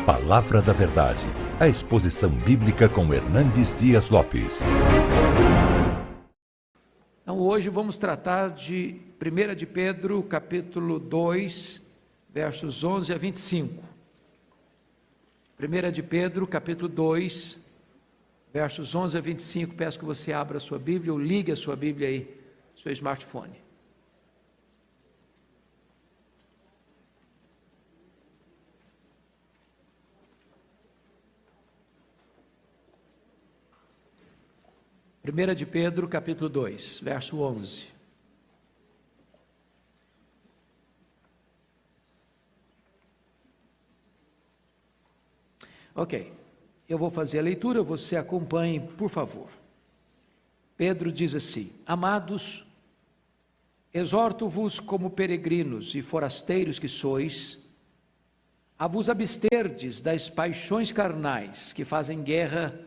Palavra da Verdade, a exposição bíblica com Hernandes Dias Lopes. Então hoje vamos tratar de 1 de Pedro, capítulo 2, versos 11 a 25. 1 de Pedro, capítulo 2, versos 11 a 25, peço que você abra a sua Bíblia ou ligue a sua Bíblia aí, seu smartphone. Primeira de Pedro, capítulo 2, verso 11. Ok, eu vou fazer a leitura, você acompanhe, por favor. Pedro diz assim: Amados, exorto-vos como peregrinos e forasteiros que sois, a vos absterdes das paixões carnais que fazem guerra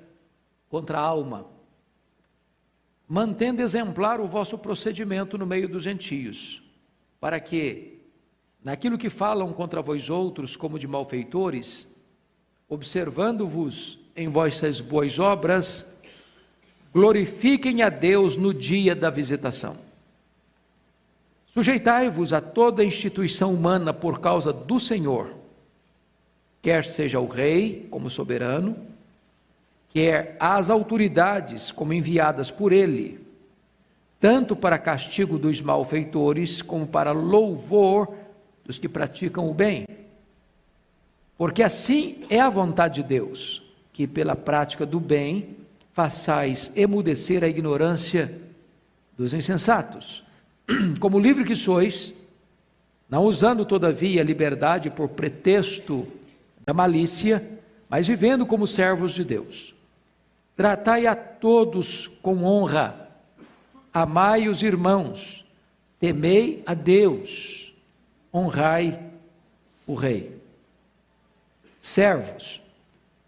contra a alma, mantendo exemplar o vosso procedimento no meio dos gentios, para que, naquilo que falam contra vós outros como de malfeitores, observando-vos em vossas boas obras, glorifiquem a Deus no dia da visitação. Sujeitai-vos a toda instituição humana por causa do Senhor, quer seja o rei como soberano, quer as autoridades como enviadas por ele, tanto para castigo dos malfeitores como para louvor dos que praticam o bem. Porque assim é a vontade de Deus, que pela prática do bem façais emudecer a ignorância dos insensatos. Como livre que sois, não usando todavia a liberdade por pretexto da malícia, mas vivendo como servos de Deus. Tratai a todos com honra, amai os irmãos, temei a Deus, honrai o rei. Servos,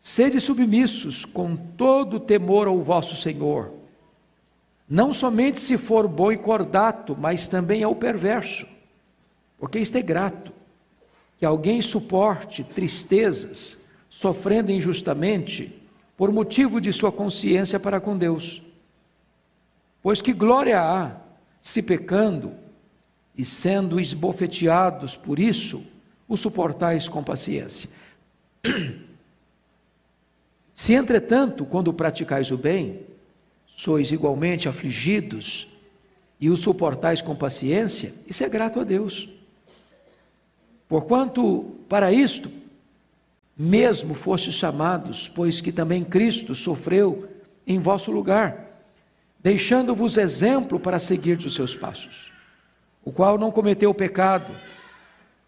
sede submissos com todo temor ao vosso Senhor, não somente se for bom e cordato, mas também ao perverso, porque isto é grato, que alguém suporte tristezas, sofrendo injustamente, por motivo de sua consciência para com Deus. Pois que glória há, se pecando, e sendo esbofeteados por isso, o suportais com paciência. Se, entretanto, quando praticais o bem, sois igualmente afligidos, e o suportais com paciência, isso é grato a Deus. Porquanto, para isto, mesmo fostes chamados, pois que também Cristo sofreu em vosso lugar, deixando-vos exemplo para seguir os seus passos, o qual não cometeu pecado,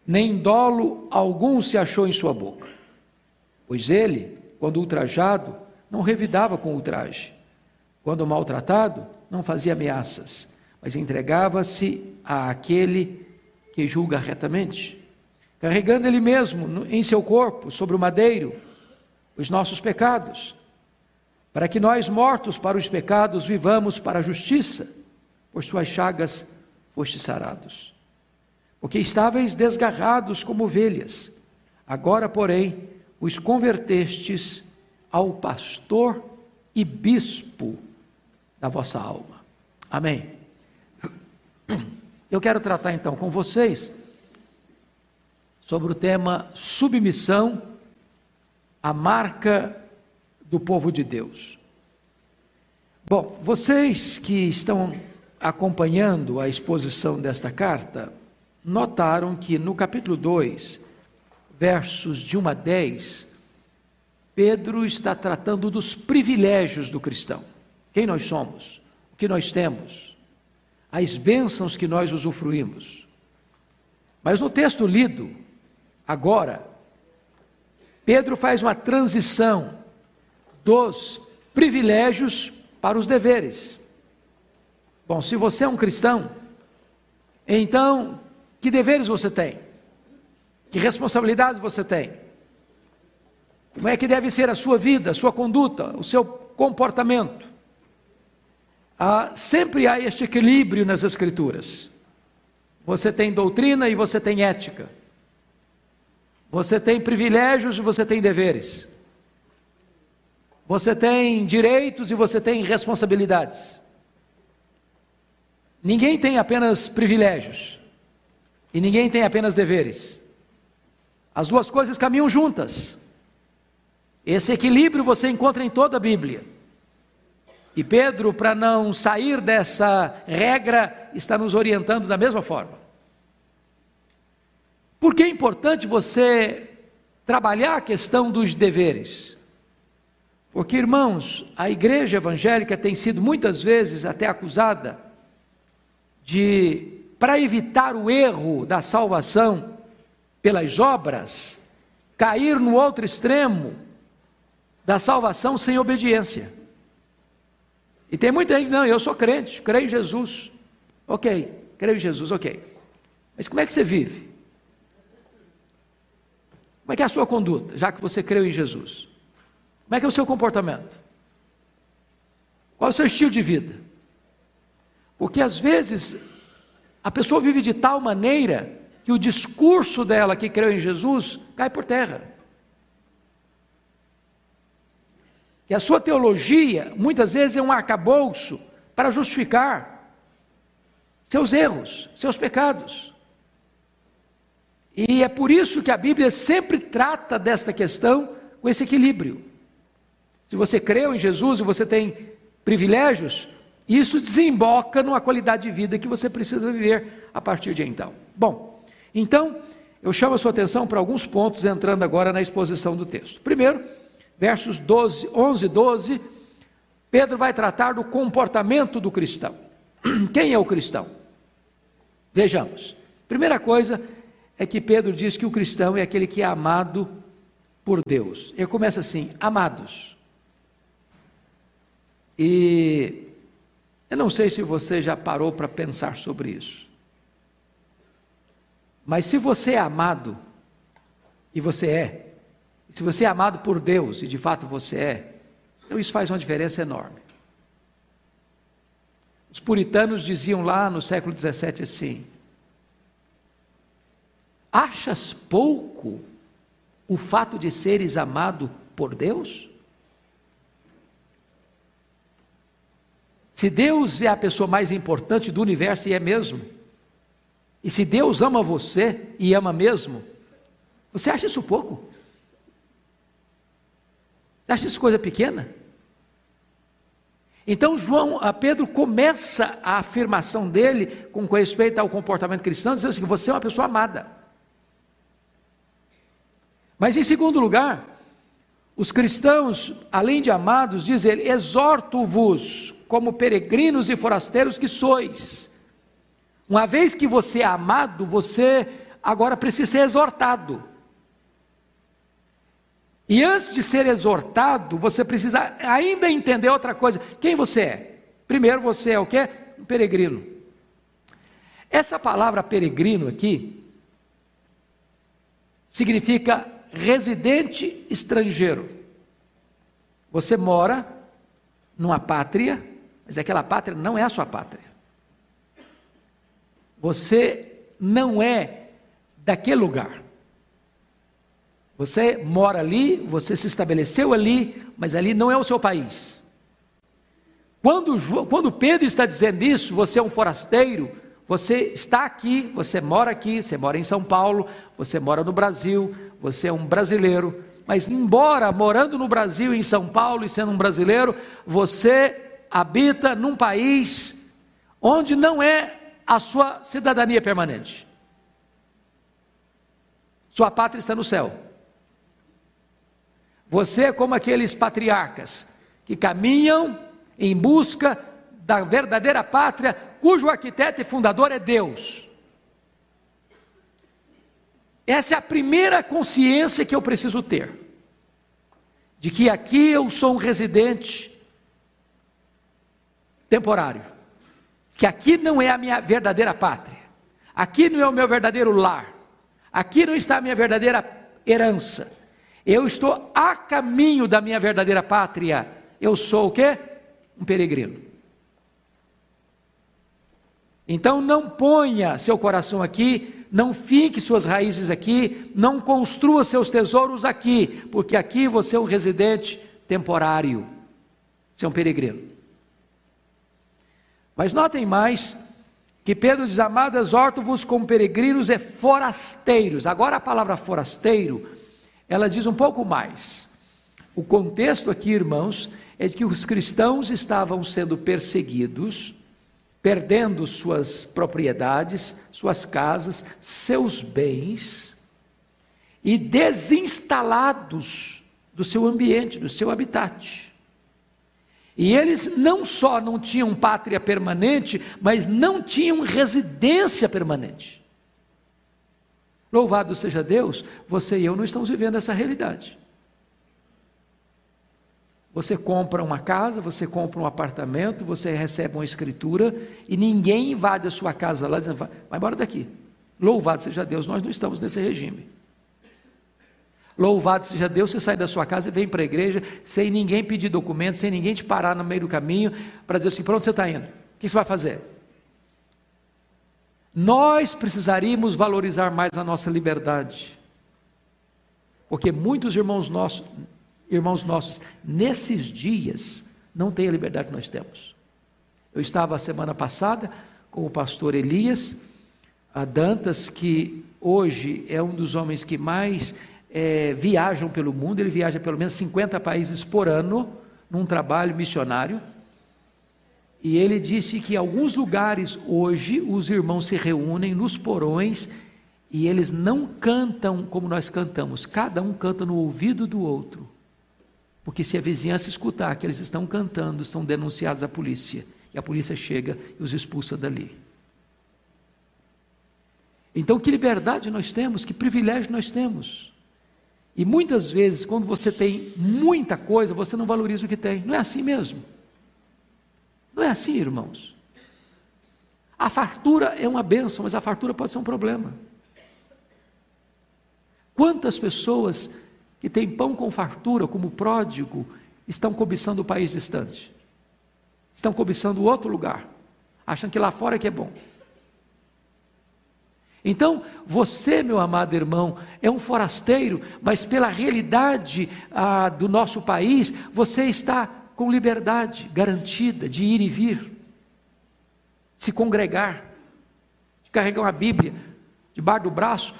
nem dolo algum se achou em sua boca. Pois ele, quando ultrajado, não revidava com ultraje, quando maltratado, não fazia ameaças, mas entregava-se àquele que julga retamente, carregando ele mesmo em seu corpo, sobre o madeiro, os nossos pecados, para que nós, mortos para os pecados, vivamos para a justiça, por suas chagas fostes sarados. Porque estáveis desgarrados como ovelhas, agora, porém, os convertestes ao pastor e bispo da vossa alma. Amém. Eu quero tratar então com vocês sobre o tema submissão, a marca do povo de Deus. Bom, vocês que estão acompanhando a exposição desta carta, notaram que no capítulo 2, versos de 1 a 10, Pedro está tratando dos privilégios do cristão. Quem nós somos, o que nós temos, as bênçãos que nós usufruímos. Mas no texto lido agora, Pedro faz uma transição dos privilégios para os deveres. Bom, se você é um cristão, então, que deveres você tem? Que responsabilidades você tem? Como é que deve ser a sua vida, a sua conduta, o seu comportamento? Sempre há este equilíbrio nas Escrituras. Você tem doutrina e você tem ética. Você tem privilégios e você tem deveres. Você tem direitos e você tem responsabilidades. Ninguém tem apenas privilégios e ninguém tem apenas deveres. As duas coisas caminham juntas. Esse equilíbrio você encontra em toda a Bíblia. E Pedro, para não sair dessa regra, está nos orientando da mesma forma. Por que é importante você trabalhar a questão dos deveres? Porque, irmãos, a igreja evangélica tem sido muitas vezes até acusada de, para evitar o erro da salvação pelas obras, cair no outro extremo da salvação sem obediência. E tem muita gente, não, eu sou crente, creio em Jesus. Ok, creio em Jesus, ok. Mas como é que você vive? Como é que é a sua conduta, já que você creu em Jesus? Como é que é o seu comportamento? Qual é o seu estilo de vida? Porque às vezes a pessoa vive de tal maneira que o discurso dela que creu em Jesus cai por terra. Que a sua teologia muitas vezes é um arcabouço para justificar seus erros, seus pecados. E é por isso que a Bíblia sempre trata desta questão com esse equilíbrio. Se você creu em Jesus e você tem privilégios, isso desemboca numa qualidade de vida que você precisa viver a partir de então. Bom, então eu chamo a sua atenção para alguns pontos, entrando agora na exposição do texto. Primeiro, versos 11 e 12, Pedro vai tratar do comportamento do cristão. Quem é o cristão? Vejamos. Primeira coisa é que Pedro diz que o cristão é aquele que é amado por Deus. Ele começa assim, amados. E eu não sei se você já parou para pensar sobre isso. Mas se você é amado, e você é, se você é amado por Deus, e de fato você é, então isso faz uma diferença enorme. Os puritanos diziam lá no século XVII assim: achas pouco o fato de seres amado por Deus? Se Deus é a pessoa mais importante do universo, e é mesmo, e se Deus ama você, e ama mesmo, você acha isso pouco? Você acha isso coisa pequena? Então Pedro começa a afirmação dele com respeito ao comportamento cristão, dizendo assim, que você é uma pessoa amada. Mas em segundo lugar, os cristãos, além de amados, diz ele, exorto-vos como peregrinos e forasteiros que sois. Uma vez que você é amado, você agora precisa ser exortado. E antes de ser exortado, você precisa ainda entender outra coisa. Quem você é? Primeiro, você é o quê? Um peregrino. Essa palavra peregrino aqui significa residente estrangeiro. Você mora numa pátria, mas aquela pátria não é a sua pátria. Você não é daquele lugar. Você mora ali, você se estabeleceu ali, mas ali não é o seu país. Quando Pedro está dizendo isso, você é um forasteiro, você está aqui, você mora em São Paulo, você mora no Brasil, você é um brasileiro, mas embora morando no Brasil, em São Paulo e sendo um brasileiro, você habita num país onde não é a sua cidadania permanente. Sua pátria está no céu. Você é como aqueles patriarcas que caminham em busca da verdadeira pátria, cujo arquiteto e fundador é Deus. Essa é a primeira consciência que eu preciso ter, de que aqui eu sou um residente temporário, que aqui não é a minha verdadeira pátria, aqui não é o meu verdadeiro lar, aqui não está a minha verdadeira herança. Eu estou a caminho da minha verdadeira pátria. Eu sou o quê? Um peregrino. Então não ponha seu coração aqui não finque suas raízes aqui, não construa seus tesouros aqui, porque aqui você é um residente temporário, você é um peregrino. Mas notem mais, que Pedro diz: amado, exorto-vos como peregrinos e forasteiros. Agora a palavra forasteiro, ela diz um pouco mais. O contexto aqui, irmãos, é de que os cristãos estavam sendo perseguidos, perdendo suas propriedades, suas casas, seus bens, e desinstalados do seu ambiente, do seu habitat. E eles não só não tinham pátria permanente, mas não tinham residência permanente. Louvado seja Deus, você e eu não estamos vivendo essa realidade. Você compra uma casa, você compra um apartamento, você recebe uma escritura, e ninguém invade a sua casa lá dizendo: vai embora daqui. Louvado seja Deus, nós não estamos nesse regime. Louvado seja Deus, você sai da sua casa e vem para a igreja, sem ninguém pedir documento, sem ninguém te parar no meio do caminho, para dizer assim: para onde você está indo? O que você vai fazer? Nós precisaríamos valorizar mais a nossa liberdade, porque muitos irmãos nossos, nesses dias, não têm a liberdade que nós temos. Eu estava a semana passada com o pastor Elias Dantas, que hoje é um dos homens que mais viajam pelo mundo. Ele viaja pelo menos 50 países por ano, num trabalho missionário, e ele disse que em alguns lugares hoje, os irmãos se reúnem nos porões, e eles não cantam como nós cantamos, cada um canta no ouvido do outro, porque se a vizinhança escutar que eles estão cantando, são denunciados à polícia, e a polícia chega e os expulsa dali. Então, que liberdade nós temos, que privilégio nós temos. E muitas vezes, quando você tem muita coisa, você não valoriza o que tem. Não é assim mesmo? Não é assim, irmãos? A fartura é uma bênção, mas a fartura pode ser um problema. Quantas pessoas que têm pão com fartura, como o pródigo, estão cobiçando o país distante? Estão cobiçando outro lugar, acham que lá fora que é bom. Então, você, meu amado irmão, é um forasteiro, mas pela realidade do nosso país, você está com liberdade garantida de ir e vir, se congregar, de carregar uma Bíblia debaixo do braço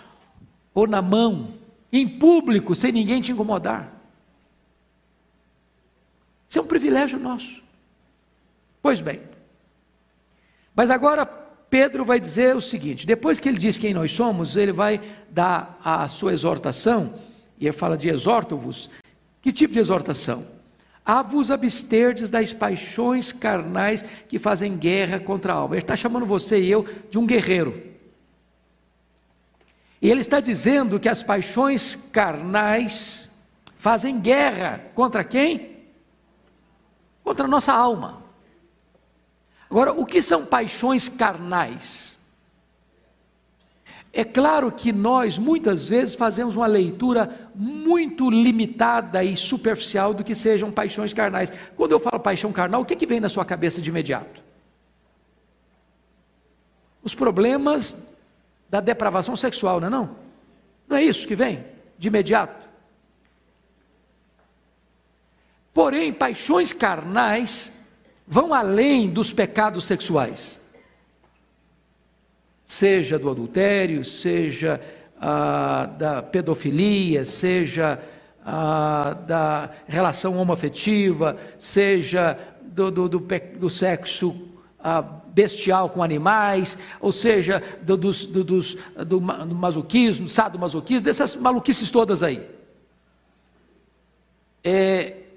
ou na mão, em público, sem ninguém te incomodar. Isso é um privilégio nosso. Pois bem, mas agora Pedro vai dizer o seguinte: depois que ele diz quem nós somos, ele vai dar a sua exortação, e ele fala de exorto-vos. Que tipo de exortação? A vos absterdes das paixões carnais que fazem guerra contra a alma. Ele está chamando você e eu de um guerreiro. E ele está dizendo que as paixões carnais fazem guerra contra quem? Contra a nossa alma. Agora, o que são paixões carnais? É claro que nós, muitas vezes, fazemos uma leitura muito limitada e superficial do que sejam paixões carnais. Quando eu falo paixão carnal, o que vem na sua cabeça de imediato? Os problemas da depravação sexual, não é não? Não é isso que vem de imediato? Porém, paixões carnais vão além dos pecados sexuais, seja do adultério, seja da pedofilia, seja da relação homoafetiva, seja do sexo bestial com animais, ou seja, do masoquismo, sadomasoquismo, dessas maluquices todas aí.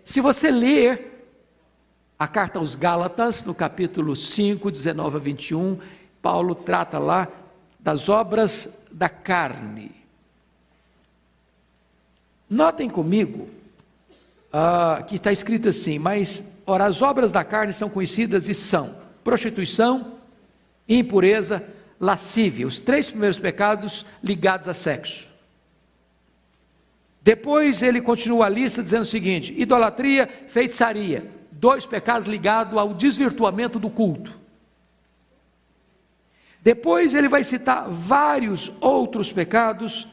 Se você ler a carta aos Gálatas, no capítulo 5, 19 a 21, Paulo trata lá das obras da carne. Notem comigo que está escrito assim: mas, ora, as obras da carne são conhecidas e são prostituição, impureza, lascívia, os 3 primeiros pecados ligados a sexo. Depois ele continua a lista dizendo o seguinte: idolatria, feitiçaria, 2 pecados ligados ao desvirtuamento do culto. Depois ele vai citar vários outros pecados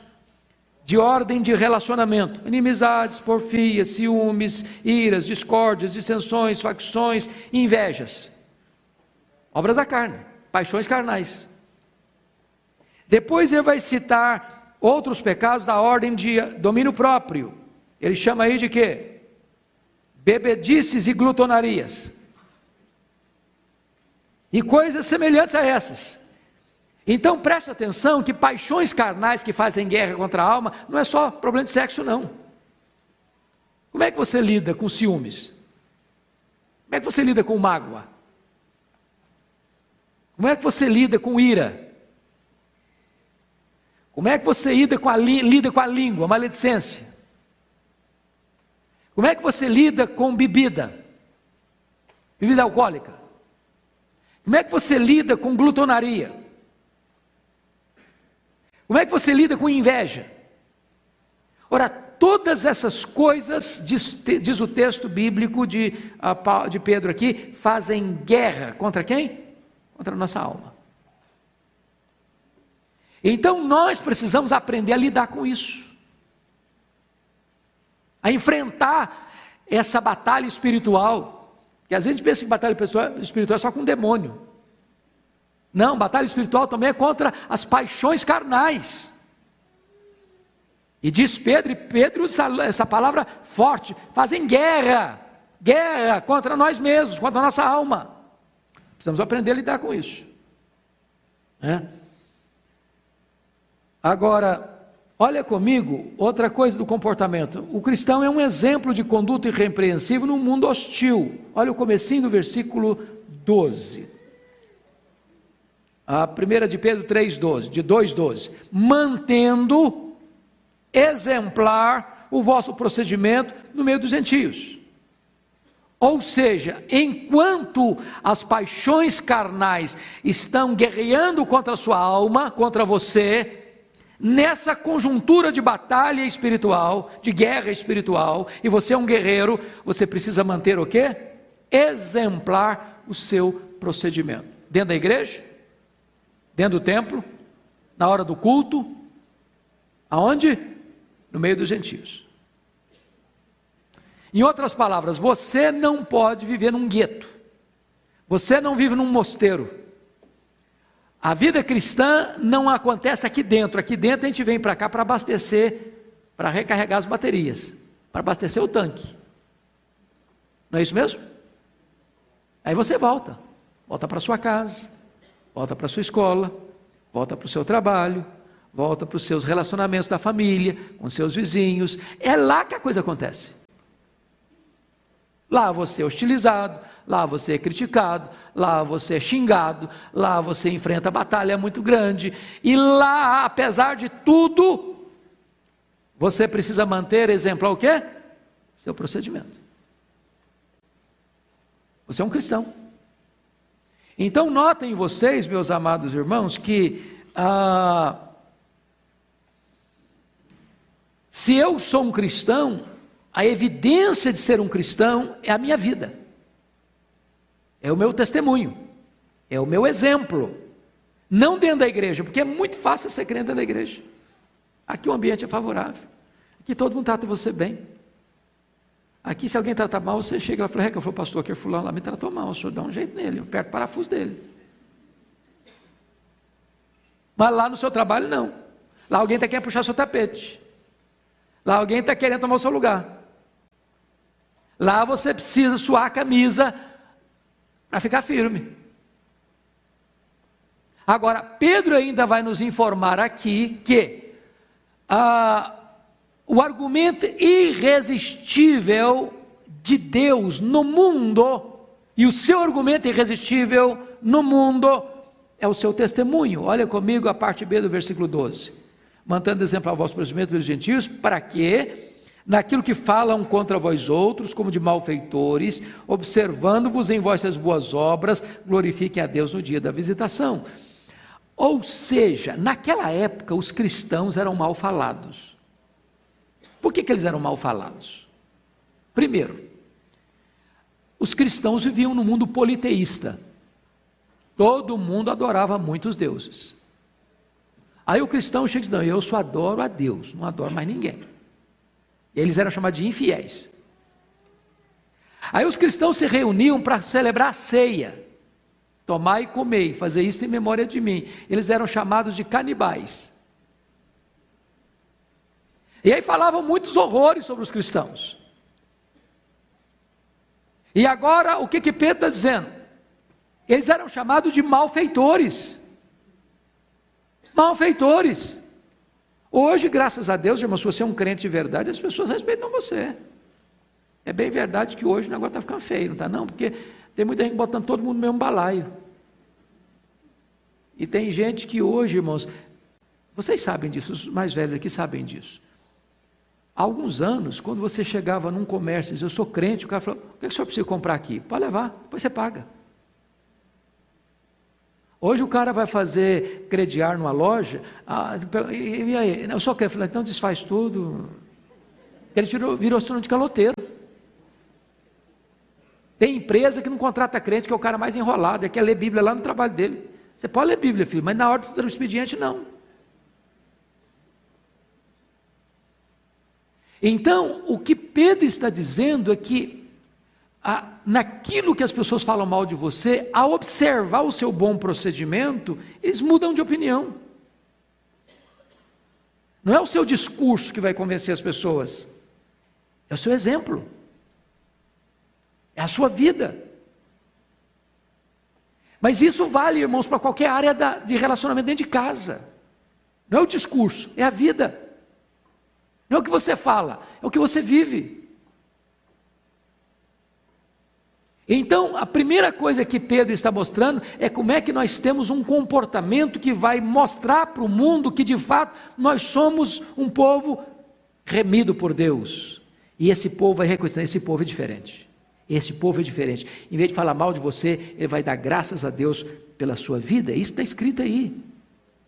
de ordem de relacionamento: inimizades, porfias, ciúmes, iras, discórdias, dissensões, facções, invejas, obras da carne, paixões carnais. Depois ele vai citar outros pecados da ordem de domínio próprio. Ele chama aí de quê? Bebedices e glutonarias, e coisas semelhantes a essas. Então preste atenção que paixões carnais que fazem guerra contra a alma não é só problema de sexo, não. Como é que você lida com ciúmes? Como é que você lida com mágoa? Como é que você lida com ira? Como é que você lida com a língua, maledicência? Como é que você lida com bebida alcoólica? Como é que você lida com glutonaria? Como é que você lida com inveja? Ora, todas essas coisas, diz o texto bíblico de Pedro aqui, fazem guerra contra quem? Contra a nossa alma. Então nós precisamos aprender a lidar com isso, a enfrentar essa batalha espiritual, que às vezes a gente pensa que batalha espiritual é só com demônio. Não, batalha espiritual também é contra as paixões carnais. E diz Pedro, e Pedro usa essa palavra forte: fazem guerra contra nós mesmos, contra a nossa alma. Precisamos aprender a lidar com isso. Agora, olha comigo, outra coisa do comportamento. O cristão é um exemplo de conduta irrepreensível num mundo hostil. Olha o comecinho do versículo 12. A primeira de Pedro 3,12, de 2,12. Mantendo exemplar o vosso procedimento no meio dos gentios. Ou seja, enquanto as paixões carnais estão guerreando contra a sua alma, contra você, nessa conjuntura de batalha espiritual, de guerra espiritual, e você é um guerreiro, você precisa manter o quê? Exemplar o seu procedimento. Dentro da igreja, dentro do templo, na hora do culto, aonde? No meio dos gentios. Em outras palavras, você não pode viver num gueto, você não vive num mosteiro. A vida cristã não acontece aqui dentro a gente vem para cá para abastecer, para recarregar as baterias, para abastecer o tanque. Não é isso mesmo? Aí você volta para sua casa, volta para sua escola, volta para o seu trabalho, volta para os seus relacionamentos da família, com seus vizinhos. É lá que a coisa acontece. Lá você é hostilizado, lá você é criticado, lá você é xingado, lá você enfrenta batalha muito grande, e lá, apesar de tudo, você precisa manter exemplar o quê? Seu procedimento. Você é um cristão. Então notem vocês, meus amados irmãos, que se eu sou um cristão, a evidência de ser um cristão é a minha vida, é o meu testemunho, é o meu exemplo, não dentro da igreja, porque é muito fácil ser crente dentro da igreja. Aqui o ambiente é favorável, aqui todo mundo trata você bem. Aqui, se alguém trata mal, você chega lá e fala: o pastor aqui, fulano lá me tratou mal, o senhor dá um jeito nele, eu aperto o parafuso dele. Mas lá no seu trabalho, não. Lá alguém está querendo puxar seu tapete, lá alguém está querendo tomar o seu lugar. Lá você precisa suar a camisa para ficar firme. Agora, Pedro ainda vai nos informar aqui que o argumento irresistível de Deus no mundo, e o seu argumento irresistível no mundo, é o seu testemunho. Olha comigo a parte B do versículo 12. Mantendo exemplar o vosso procedimento dos gentios, para que, naquilo que falam contra vós outros, como de malfeitores, observando-vos em vossas boas obras, glorifiquem a Deus no dia da visitação. Ou seja, naquela época os cristãos eram mal falados. Por que eles eram mal falados? Primeiro, os cristãos viviam num mundo politeísta. Todo mundo adorava muitos deuses. Aí o cristão chega e diz: não, eu só adoro a Deus, não adoro mais ninguém. Eles eram chamados de infiéis. Aí os cristãos se reuniam para celebrar a ceia, tomar e comer, fazer isso em memória de mim. Eles eram chamados de canibais. E aí falavam muitos horrores sobre os cristãos. E agora o que Pedro está dizendo? Eles eram chamados de malfeitores. Malfeitores. Hoje, graças a Deus, irmão, se você é um crente de verdade, as pessoas respeitam você. É bem verdade que hoje o negócio está ficando feio, não está não? Porque tem muita gente botando todo mundo no mesmo balaio. E tem gente que hoje, irmãos, vocês sabem disso, os mais velhos aqui sabem disso. Há alguns anos, quando você chegava num comércio e dizia: eu sou crente, o cara falou: o que o senhor precisa comprar aqui? Pode levar, depois você paga. Hoje o cara vai fazer crediar numa loja, e aí, eu só quero, falei, então desfaz tudo. Ele virou sinônimo de caloteiro. Tem empresa que não contrata crente, que é o cara mais enrolado, quer ler Bíblia lá no trabalho dele. Você pode ler Bíblia, filho, mas na hora do expediente não. Então, o que Pedro está dizendo é que, naquilo que as pessoas falam mal de você, ao observar o seu bom procedimento, eles mudam de opinião. Não é o seu discurso que vai convencer as pessoas, é o seu exemplo, é a sua vida. Mas isso vale, irmãos, para qualquer área de relacionamento dentro de casa. Não é o discurso, é a vida. Não é o que você fala, é o que você vive. Então, a primeira coisa que Pedro está mostrando é como é que nós temos um comportamento que vai mostrar para o mundo que de fato nós somos um povo remido por Deus. E esse povo vai reconhecer: esse povo é diferente. Esse povo é diferente. Em vez de falar mal de você, ele vai dar graças a Deus pela sua vida. Isso está escrito aí.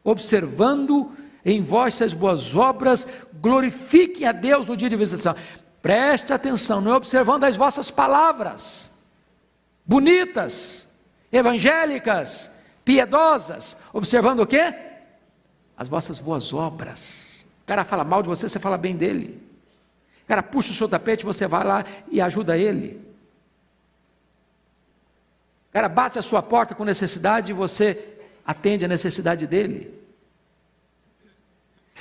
Observando em vós as boas obras, glorifiquem a Deus no dia de visitação. Preste atenção, não é observando as vossas palavras bonitas, evangélicas, piedosas, observando o quê? As vossas boas obras. O cara fala mal de você, você fala bem dele. O cara puxa o seu tapete, você vai lá e ajuda ele. O cara bate a sua porta com necessidade e você atende a necessidade dele.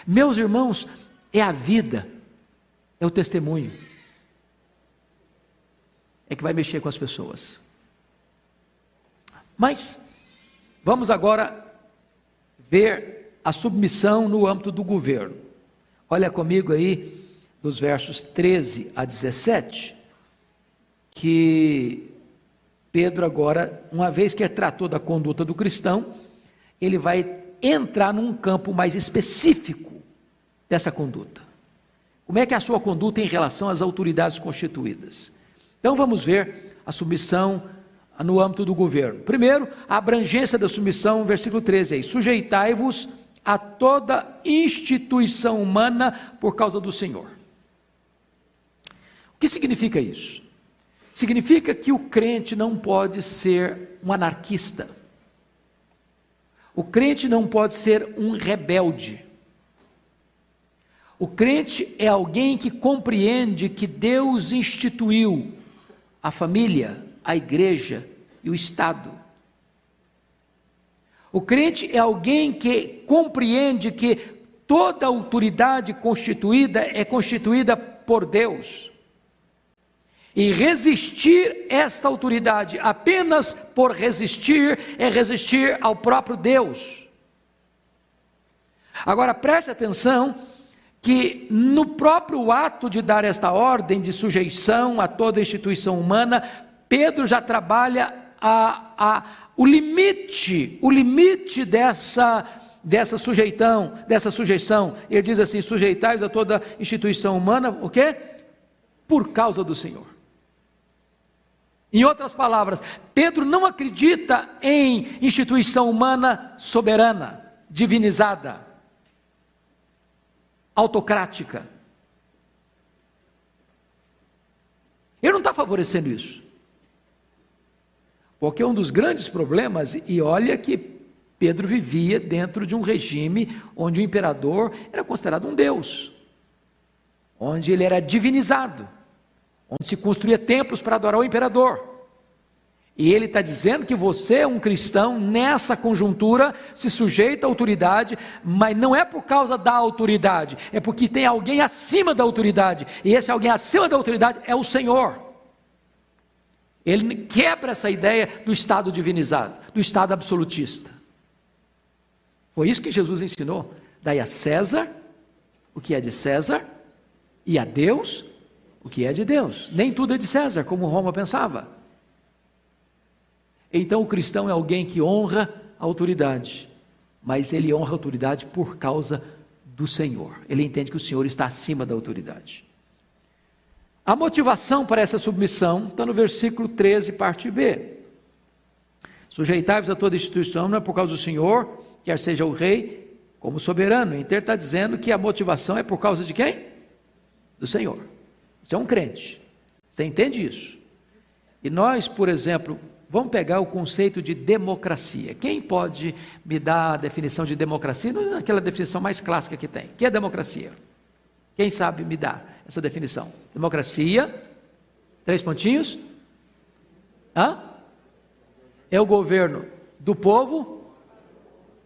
Meus irmãos, é a vida, é o testemunho, é que vai mexer com as pessoas. Mas, vamos agora ver a submissão no âmbito do governo. Olha comigo aí, dos versos 13 a 17, que Pedro agora, uma vez que tratou da conduta do cristão, ele vai entrar num campo mais específico dessa conduta. Como é que é a sua conduta em relação às autoridades constituídas? Então vamos ver a submissão no âmbito do governo. Primeiro, a abrangência da submissão, versículo 13 aí: sujeitai-vos a toda instituição humana por causa do Senhor. O que significa isso? Significa que o crente não pode ser um anarquista. O crente não pode ser um rebelde. O crente é alguém que compreende que Deus instituiu a família, a igreja e o Estado. O crente é alguém que compreende que toda autoridade constituída é constituída por Deus. E resistir esta autoridade apenas por resistir é resistir ao próprio Deus. Agora preste atenção que no próprio ato de dar esta ordem de sujeição a toda instituição humana, Pedro já trabalha o limite dessa sujeição. Ele diz assim: sujeitai-vos a toda instituição humana, o quê? Por causa do Senhor. Em outras palavras, Pedro não acredita em instituição humana soberana, divinizada, autocrática. Ele não está favorecendo isso. Porque um dos grandes problemas, e olha que Pedro vivia dentro de um regime onde o imperador era considerado um deus, onde ele era divinizado, onde se construía templos para adorar o imperador. E ele está dizendo que você é um cristão, nessa conjuntura, se sujeita à autoridade, mas não é por causa da autoridade, é porque tem alguém acima da autoridade, e esse alguém acima da autoridade é o Senhor. Ele quebra essa ideia do Estado divinizado, do Estado absolutista. Foi isso que Jesus ensinou. Dai a César o que é de César, e a Deus o que é de Deus. Nem tudo é de César, como Roma pensava. Então o cristão é alguém que honra a autoridade, mas ele honra a autoridade por causa do Senhor. Ele entende que o Senhor está acima da autoridade. A motivação para essa submissão está no versículo 13, parte B. Sujeitai-vos a toda instituição, não é por causa do Senhor, quer seja o rei, como soberano. Então ele está dizendo que a motivação é por causa de quem? Do Senhor. Você é um crente, você entende isso? E nós, por exemplo, vamos pegar o conceito de democracia. Quem pode me dar a definição de democracia? Não é aquela definição mais clássica que tem. O que é democracia? Quem sabe me dar essa definição? Democracia, 3 pontinhos. É o governo do povo,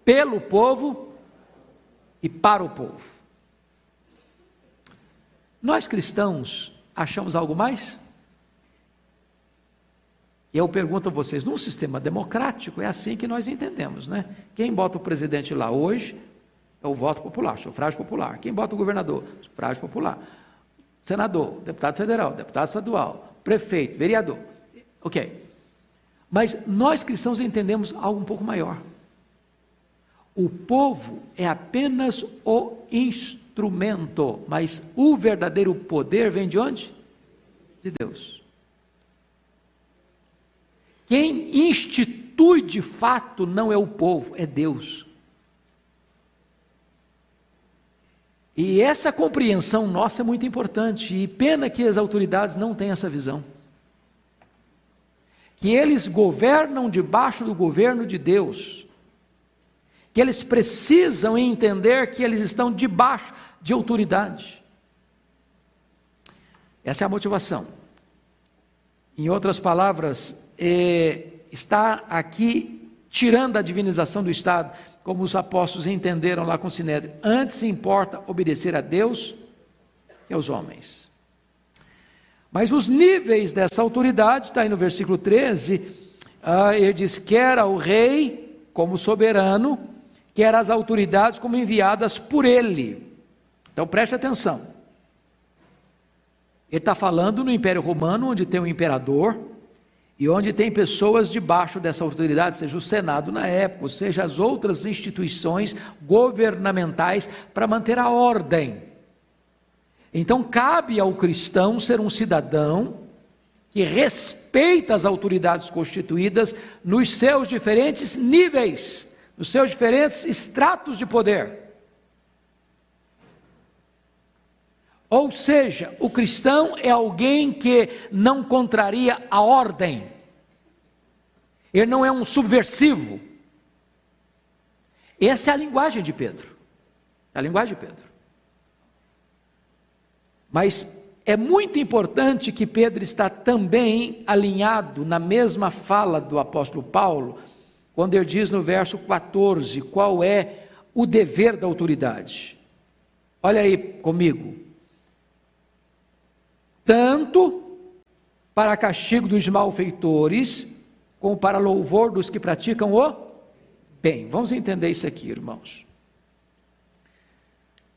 pelo povo e para o povo. Nós cristãos achamos algo mais? E eu pergunto a vocês, num sistema democrático é assim que nós entendemos, né? Quem bota o presidente lá hoje é o voto popular, sufrágio popular. Quem bota o governador? Sufrágio popular. Senador, deputado federal, deputado estadual, prefeito, vereador. Ok. Mas nós cristãos entendemos algo um pouco maior. O povo é apenas o instrumento, mas o verdadeiro poder vem de onde? De Deus. Quem institui de fato não é o povo, é Deus. E essa compreensão nossa é muito importante, e pena que as autoridades não têm essa visão. Que eles governam debaixo do governo de Deus, que eles precisam entender que eles estão debaixo de autoridade. Essa é a motivação. Em outras palavras, está aqui tirando a divinização do Estado, como os apóstolos entenderam lá com Sinédrio. Antes importa obedecer a Deus e aos homens. Mas os níveis dessa autoridade, está aí no versículo 13, ele diz, quer ao rei como soberano, quer as autoridades como enviadas por ele. Então preste atenção. Ele está falando no Império Romano, onde tem um imperador, e onde tem pessoas debaixo dessa autoridade, seja o Senado na época, ou seja as outras instituições governamentais para manter a ordem. Então cabe ao cristão ser um cidadão que respeita as autoridades constituídas nos seus diferentes níveis, nos seus diferentes estratos de poder. Ou seja, o cristão é alguém que não contraria a ordem, ele não é um subversivo. Essa é a linguagem de Pedro, a linguagem de Pedro. Mas é muito importante que Pedro está também alinhado na mesma fala do apóstolo Paulo, quando ele diz no verso 14, qual é o dever da autoridade. Olha aí comigo. Tanto para castigo dos malfeitores, como para louvor dos que praticam o bem. Vamos entender isso aqui, irmãos.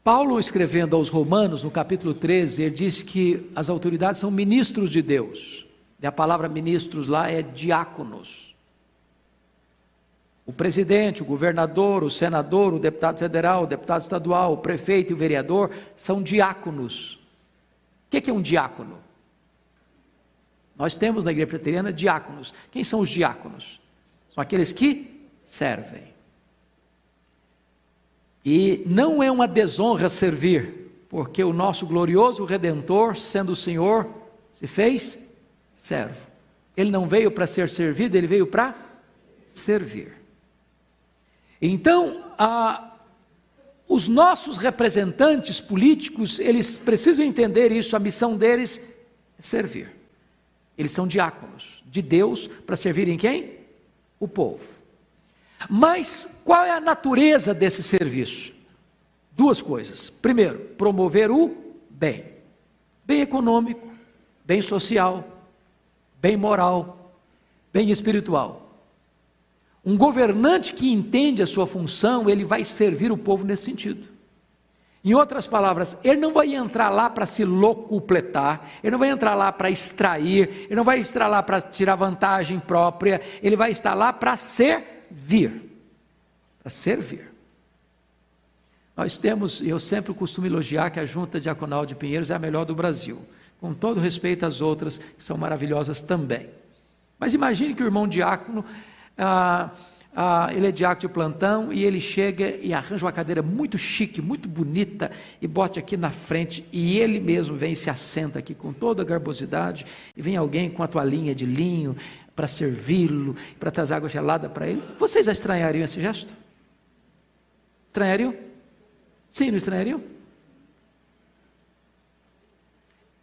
Paulo, escrevendo aos Romanos, no capítulo 13, ele diz que as autoridades são ministros de Deus. E a palavra ministros lá é diáconos. O presidente, o governador, o senador, o deputado federal, o deputado estadual, o prefeito e o vereador são diáconos. O que é um diácono? Nós temos na igreja presbiteriana diáconos. Quem são os diáconos? São aqueles que servem. E não é uma desonra servir, porque o nosso glorioso Redentor, sendo o Senhor, se fez servo. Ele não veio para ser servido, ele veio para servir. Então, os nossos representantes políticos, eles precisam entender isso, a missão deles é servir. Eles são diáconos de Deus para servirem quem? O povo. Mas qual é a natureza desse serviço? Duas coisas. Primeiro, promover o bem. Bem econômico, bem social, bem moral, bem espiritual. Um governante que entende a sua função, ele vai servir o povo nesse sentido. Em outras palavras, ele não vai entrar lá para se locupletar, ele não vai entrar lá para extrair, ele não vai estar lá para tirar vantagem própria, ele vai estar lá para servir. Para servir. Nós temos, eu sempre costumo elogiar que a Junta Diaconal de Pinheiros é a melhor do Brasil, com todo respeito às outras, que são maravilhosas também. Mas imagine que o irmão diácono, ele é diácono de plantão, e ele chega e arranja uma cadeira muito chique, muito bonita, e bote aqui na frente, e ele mesmo vem e se assenta aqui com toda a garbosidade, e vem alguém com a toalhinha de linho, para servi-lo, para trazer água gelada para ele. Vocês estranhariam esse gesto? Estranhariam? Sim, não estranhariam?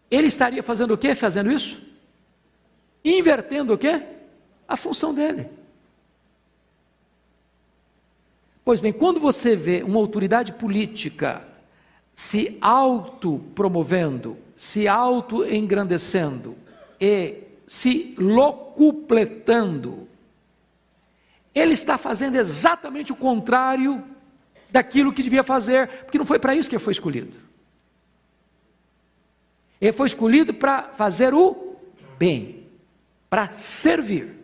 Ele estaria fazendo o quê? Fazendo isso? Invertendo o quê? A função dele. Pois bem, quando você vê uma autoridade política se autopromovendo, se auto-engrandecendo e se locupletando, ele está fazendo exatamente o contrário daquilo que devia fazer, porque não foi para isso que ele foi escolhido. Ele foi escolhido para fazer o bem, para servir.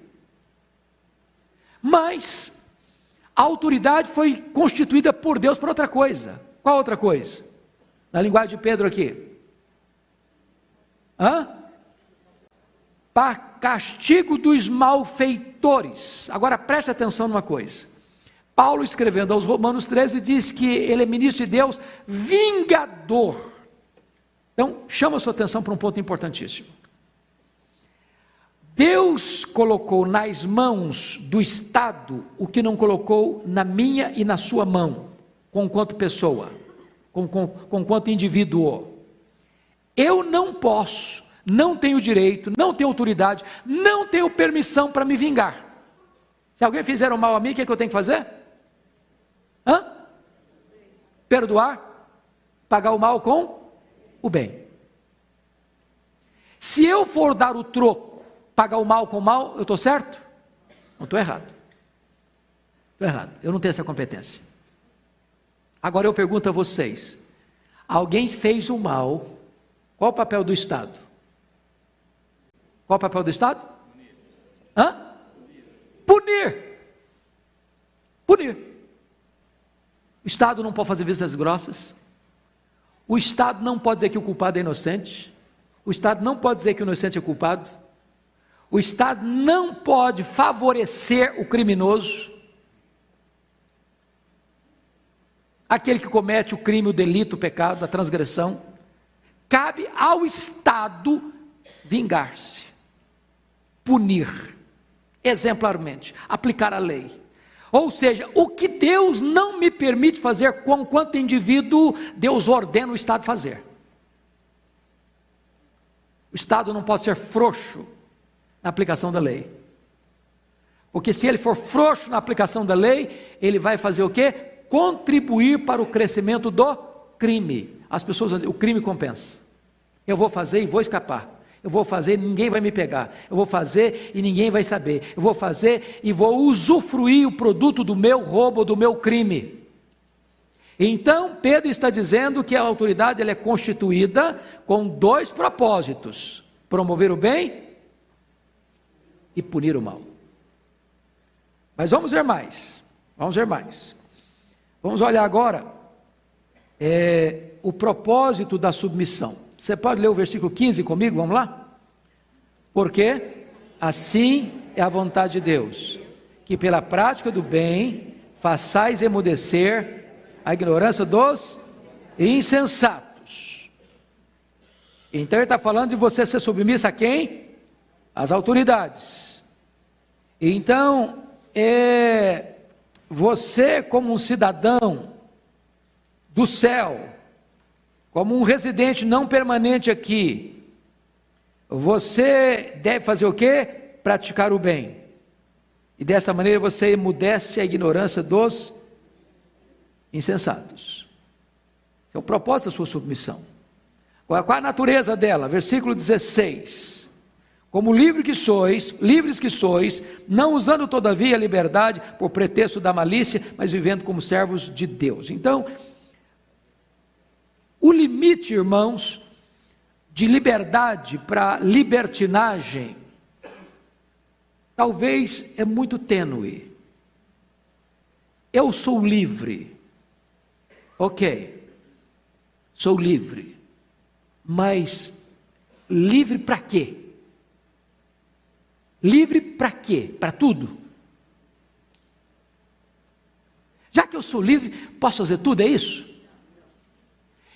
Mas a autoridade foi constituída por Deus para outra coisa. Qual outra coisa? Na linguagem de Pedro aqui. Para castigo dos malfeitores. Agora preste atenção numa coisa. Paulo, escrevendo aos Romanos 13, diz que ele é ministro de Deus vingador. Então, chama a sua atenção para um ponto importantíssimo. Deus colocou nas mãos do Estado o que não colocou na minha e na sua mão, conquanto pessoa, conquanto indivíduo. Eu não posso, não tenho direito, não tenho autoridade, não tenho permissão para me vingar. Se alguém fizer um mal a mim, o que é que eu tenho que fazer? Perdoar, pagar o mal com o bem. Se eu for dar o troco, pagar o mal com o mal, eu estou certo? Não, estou errado. Estou errado, eu não tenho essa competência. Agora eu pergunto a vocês, alguém fez o mal, qual o papel do Estado? Qual o papel do Estado? Punir. O Estado não pode fazer vistas grossas, o Estado não pode dizer que o culpado é inocente, o Estado não pode dizer que o inocente é culpado, o Estado não pode favorecer o criminoso, aquele que comete o crime, o delito, o pecado, a transgressão. Cabe ao Estado vingar-se, punir, exemplarmente, aplicar a lei. Ou seja, o que Deus não me permite fazer quanto indivíduo, Deus ordena o Estado fazer. O Estado não pode ser frouxo na aplicação da lei. Porque se ele for frouxo na aplicação da lei, ele vai fazer o quê? Contribuir para o crescimento do crime. As pessoas vão dizer, o crime compensa. Eu vou fazer e vou escapar. Eu vou fazer e ninguém vai me pegar. Eu vou fazer e ninguém vai saber. Eu vou fazer e vou usufruir o produto do meu roubo, do meu crime. Então, Pedro está dizendo que a autoridade ela é constituída com dois propósitos: promover o bem e punir o mal. Mas vamos ver mais. Vamos olhar agora o propósito da submissão. Você pode ler o versículo 15 comigo? Vamos lá? Porque assim é a vontade de Deus, que pela prática do bem façais emudecer a ignorância dos insensatos. Então ele está falando de você ser submisso a quem? as autoridades. Então, você como um cidadão do céu, como um residente não permanente aqui, você deve fazer o quê? Praticar o bem. E dessa maneira você emudece a ignorância dos insensatos. Esse é o propósito da sua submissão. Qual a natureza dela? Versículo 16. Como livres que sois, não usando todavia a liberdade por pretexto da malícia, mas vivendo como servos de Deus. Então, o limite, irmãos, de liberdade para libertinagem, talvez é muito tênue. Eu sou livre, ok, sou livre, mas livre para quê? Livre para quê? Para tudo? Já que eu sou livre, posso fazer tudo, é isso?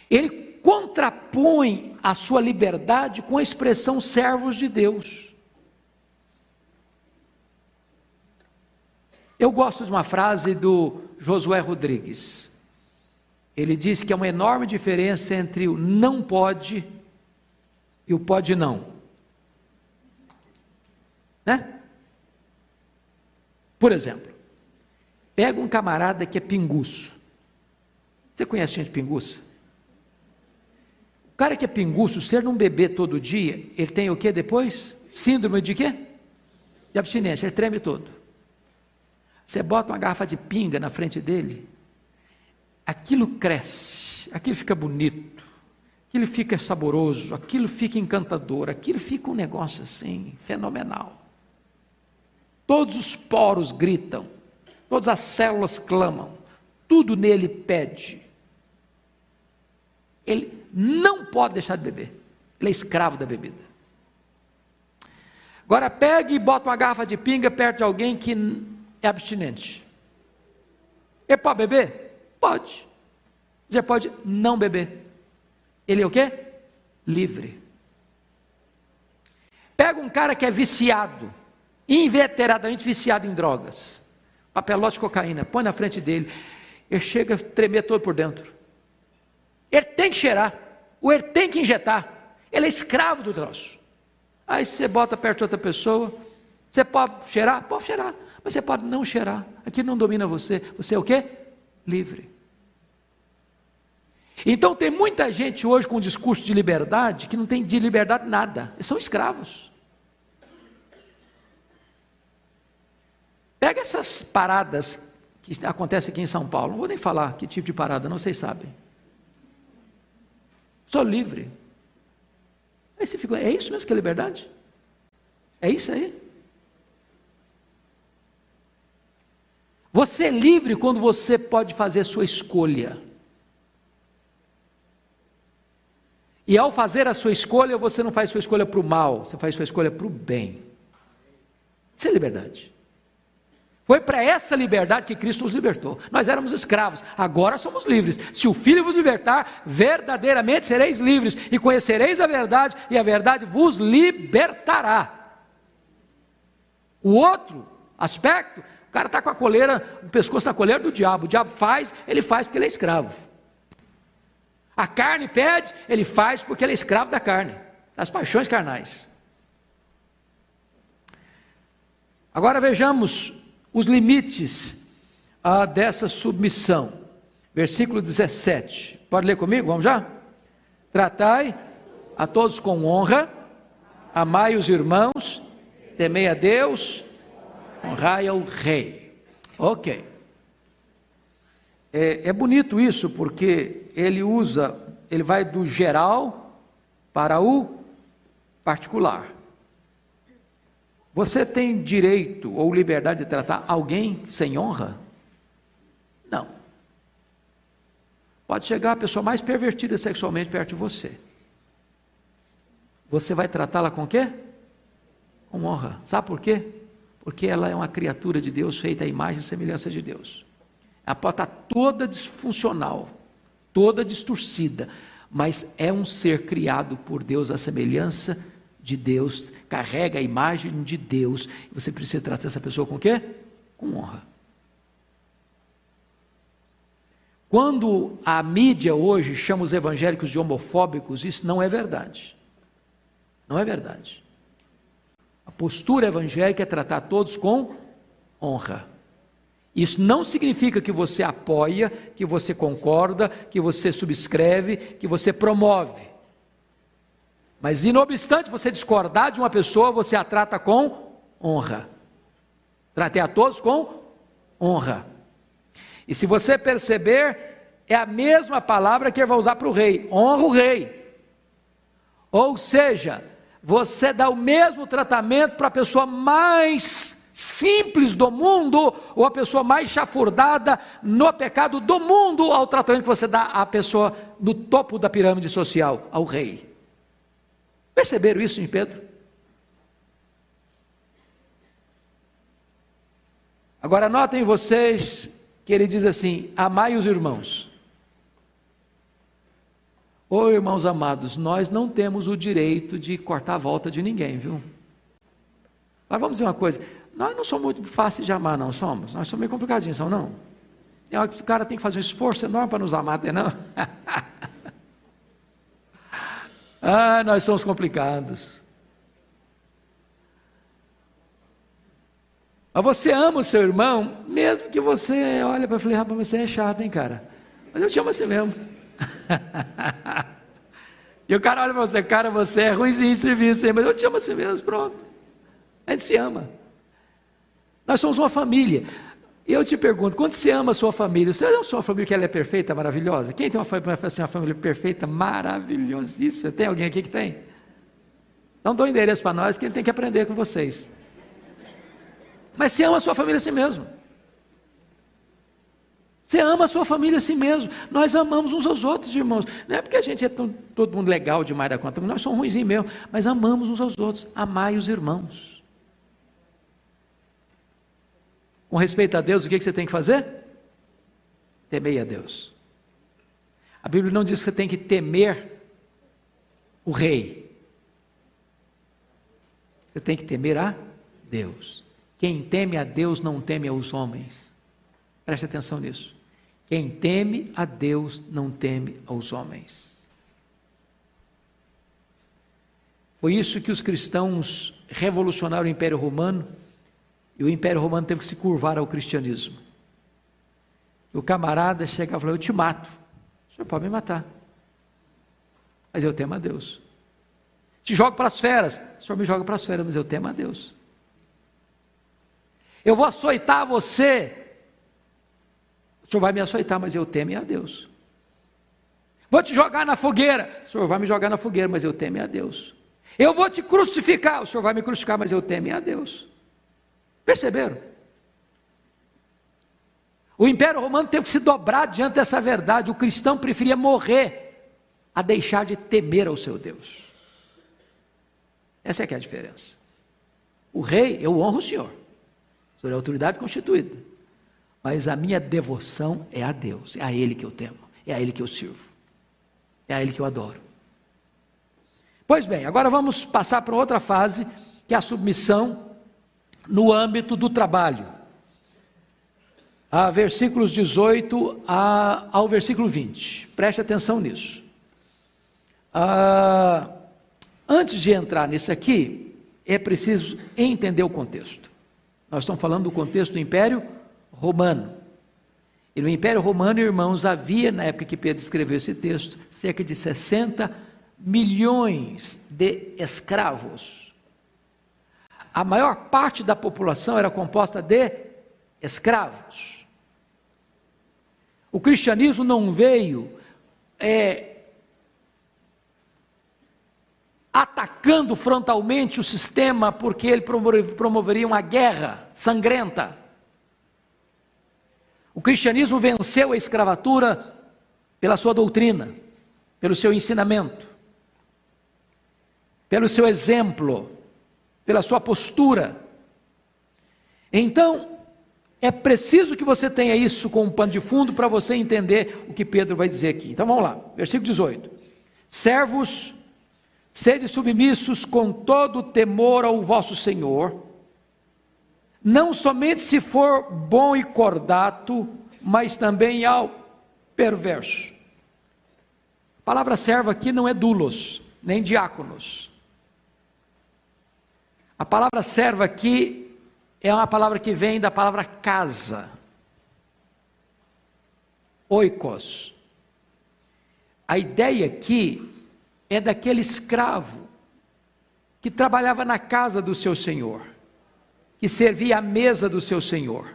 Ele contrapõe a sua liberdade com a expressão servos de Deus. Eu gosto de uma frase do Josué Rodrigues. Ele diz que há uma enorme diferença entre o não pode e o pode não. Né? Por exemplo, pega um camarada que é pinguço. Você conhece gente pinguça? O cara que é pinguço, se ele não beber todo dia, ele tem o que depois? Síndrome de quê? De abstinência, ele treme todo. Você bota uma garrafa de pinga na frente dele, aquilo cresce, aquilo fica bonito, aquilo fica saboroso, aquilo fica encantador, aquilo fica um negócio assim, fenomenal. Todos os poros gritam, todas as células clamam, tudo nele pede. Ele não pode deixar de beber, ele é escravo da bebida. Agora pega e bota uma garrafa de pinga perto de alguém que é abstinente. Ele pode beber? Pode. Você pode não beber. Ele é o quê? Livre. Pega um cara que é viciado, inveteradamente viciado em drogas, papelote de cocaína, põe na frente dele, ele chega a tremer todo por dentro. Ele tem que cheirar, ou ele tem que injetar, ele é escravo do troço. Aí você bota perto de outra pessoa, você pode cheirar? Pode cheirar, mas você pode não cheirar, aquilo não domina você, você é o quê? Livre. Então tem muita gente hoje com um discurso de liberdade, que não tem de liberdade nada, eles são escravos. Pega essas paradas que acontecem aqui em São Paulo, não vou nem falar que tipo de parada, não, vocês sabem. Sou livre. Aí você fica, é isso mesmo que é liberdade? É isso aí? Você é livre quando você pode fazer a sua escolha. E ao fazer a sua escolha, você não faz sua escolha para o mal, você faz sua escolha para o bem. Isso é liberdade. Foi para essa liberdade que Cristo nos libertou. Nós éramos escravos, agora somos livres. Se o Filho vos libertar, verdadeiramente sereis livres, e conhecereis a verdade, e a verdade vos libertará. O outro aspecto, o cara está com a coleira, o pescoço na coleira do diabo. O diabo faz, ele faz porque ele é escravo. A carne pede, ele faz porque ele é escravo da carne, das paixões carnais. Agora vejamos os limites dessa submissão. Versículo 17. Pode ler comigo? Vamos já? Tratai a todos com honra, amai os irmãos, temei a Deus, honrai ao rei. Ok. É bonito isso, porque ele vai do geral para o particular. Você tem direito ou liberdade de tratar alguém sem honra? Não. Pode chegar a pessoa mais pervertida sexualmente perto de você. Você vai tratá-la com o quê? Com honra. Sabe por quê? Porque ela é uma criatura de Deus, feita à imagem e semelhança de Deus. Ela pode estar toda disfuncional, toda distorcida, mas é um ser criado por Deus à semelhança de Deus, carrega a imagem de Deus, e você precisa tratar essa pessoa com o quê? Com honra. Quando a mídia hoje chama os evangélicos de homofóbicos, isso não é verdade. Não é verdade. A postura evangélica é tratar todos com honra. Isso não significa que você apoia, que você concorda, que você subscreve, que você promove. Mas, não obstante você discordar de uma pessoa, você a trata com honra. Trate a todos com honra. E se você perceber, é a mesma palavra que ele vai usar para o rei: honra o rei. Ou seja, você dá o mesmo tratamento para a pessoa mais simples do mundo, ou a pessoa mais chafurdada no pecado do mundo, ao tratamento que você dá à pessoa no topo da pirâmide social, ao rei. Perceberam isso em Pedro? Agora notem vocês que ele diz assim: amai os irmãos. Ô irmãos amados, nós não temos o direito de cortar a volta de ninguém, viu? Mas vamos dizer uma coisa: nós não somos muito fáceis de amar, não somos? Nós somos meio complicadinhos, não? É hora que o cara tem que fazer um esforço enorme para nos amar, não? Nós somos complicados. Mas você ama o seu irmão, mesmo que você olhe para ele e fale: rapaz, você é chato, hein, cara? Mas eu te amo assim mesmo. E o cara olha para você: cara, você é ruimzinho de serviço, mas eu te amo assim mesmo, pronto. A gente se ama. Nós somos uma família. E eu te pergunto: quando você ama a sua família, você não só uma família que ela é perfeita, maravilhosa? Quem tem uma família perfeita, maravilhosíssima? Tem alguém aqui que tem? Então dou endereço para nós, que a gente tem que aprender com vocês. Mas você ama a sua família assim mesmo. Você ama a sua família assim mesmo. Nós amamos uns aos outros, irmãos. Não é porque a gente é todo mundo legal demais da conta, nós somos ruinzinhos mesmo, mas amamos uns aos outros. Amai os irmãos. Com respeito a Deus, o que você tem que fazer? Temei a Deus. A Bíblia não diz que você tem que temer o rei. Você tem que temer a Deus. Quem teme a Deus não teme aos homens. Preste atenção nisso. Quem teme a Deus não teme aos homens. Foi isso que os cristãos revolucionaram o Império Romano, e o Império Romano teve que se curvar ao cristianismo. O camarada chegava e falava: eu te mato. O senhor pode me matar, mas eu temo a Deus. Te jogo para as feras. O senhor me joga para as feras, mas eu temo a Deus. Eu vou açoitar você. O senhor vai me açoitar, mas eu temo a Deus. Vou te jogar na fogueira. O senhor vai me jogar na fogueira, mas eu temo a Deus. Eu vou te crucificar. O senhor vai me crucificar, mas eu temo a Deus. Perceberam? O Império Romano teve que se dobrar diante dessa verdade. O cristão preferia morrer a deixar de temer ao seu Deus. Essa é que é a diferença. O rei, eu honro o senhor. O senhor é a autoridade constituída. Mas a minha devoção é a Deus. É a Ele que eu temo. É a Ele que eu sirvo. É a Ele que eu adoro. Pois bem, agora vamos passar para outra fase, que é a submissão no âmbito do trabalho. Versículos 18 ao versículo 20. Preste atenção nisso. Antes de entrar nisso aqui, é preciso entender o contexto. Nós estamos falando do contexto do Império Romano. E no Império Romano, irmãos, havia, na época que Pedro escreveu esse texto, cerca de 60 milhões de escravos. A maior parte da população era composta de escravos. O cristianismo não veio atacando frontalmente o sistema porque ele promoveria uma guerra sangrenta. O cristianismo venceu a escravatura pela sua doutrina, pelo seu ensinamento, pelo seu exemplo, pela sua postura. Então, é preciso que você tenha isso como pano de fundo para você entender o que Pedro vai dizer aqui. Então vamos lá, versículo 18. Servos, Sede submissos com todo temor ao vosso Senhor, não somente se for bom e cordato, mas também ao perverso. A palavra servo aqui não é doulos, nem diáconos. A palavra servo aqui é uma palavra que vem da palavra casa, oikos. A ideia aqui é daquele escravo que trabalhava na casa do seu senhor, que servia à mesa do seu senhor.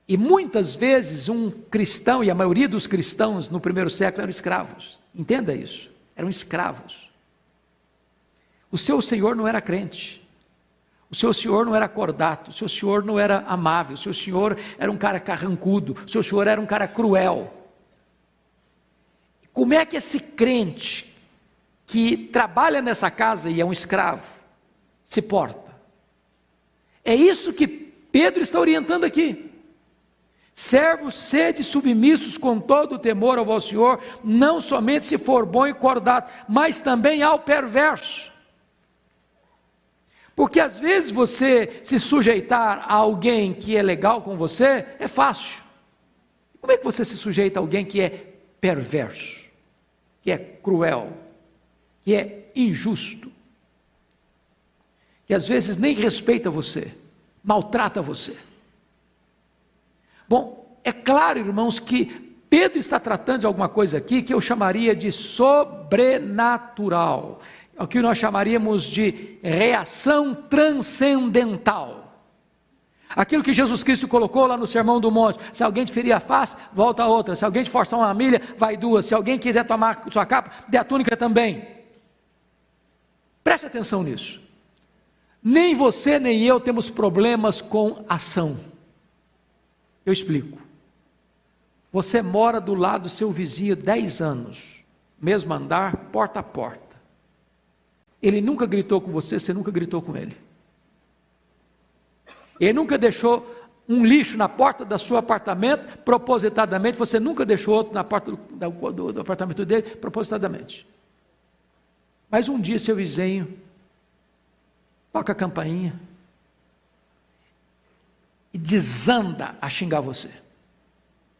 E muitas vezes um cristão, e a maioria dos cristãos no primeiro século eram escravos, entenda isso, eram escravos. O seu senhor não era crente, o seu senhor não era cordato, o seu senhor não era amável, o seu senhor era um cara carrancudo, o seu senhor era um cara cruel. Como é que esse crente que trabalha nessa casa e é um escravo se porta? É isso que Pedro está orientando aqui. Servos, sede submissos com todo o temor ao vosso Senhor, não somente se for bom e cordato, mas também ao perverso. Porque às vezes você se sujeitar a alguém que é legal com você, é fácil. Como é que você se sujeita a alguém que é perverso, que é cruel, que é injusto, que às vezes nem respeita você, maltrata você? Bom, é claro, irmãos, que Pedro está tratando de alguma coisa aqui que eu chamaria de sobrenatural, é o que nós chamaríamos de reação transcendental. Aquilo que Jesus Cristo colocou lá no Sermão do Monte: se alguém te ferir a face, volta a outra; se alguém te forçar uma milha, vai duas; se alguém quiser tomar sua capa, dê a túnica também. Preste atenção nisso. Nem você nem eu temos problemas com ação. Eu explico. Você mora do lado do seu vizinho 10 anos, mesmo andar, porta a porta. Ele nunca gritou com você, você nunca gritou com ele. Ele nunca deixou um lixo na porta do seu apartamento, propositadamente; você nunca deixou outro na porta do apartamento dele, propositadamente. Mas um dia seu vizinho toca a campainha e desanda a xingar você,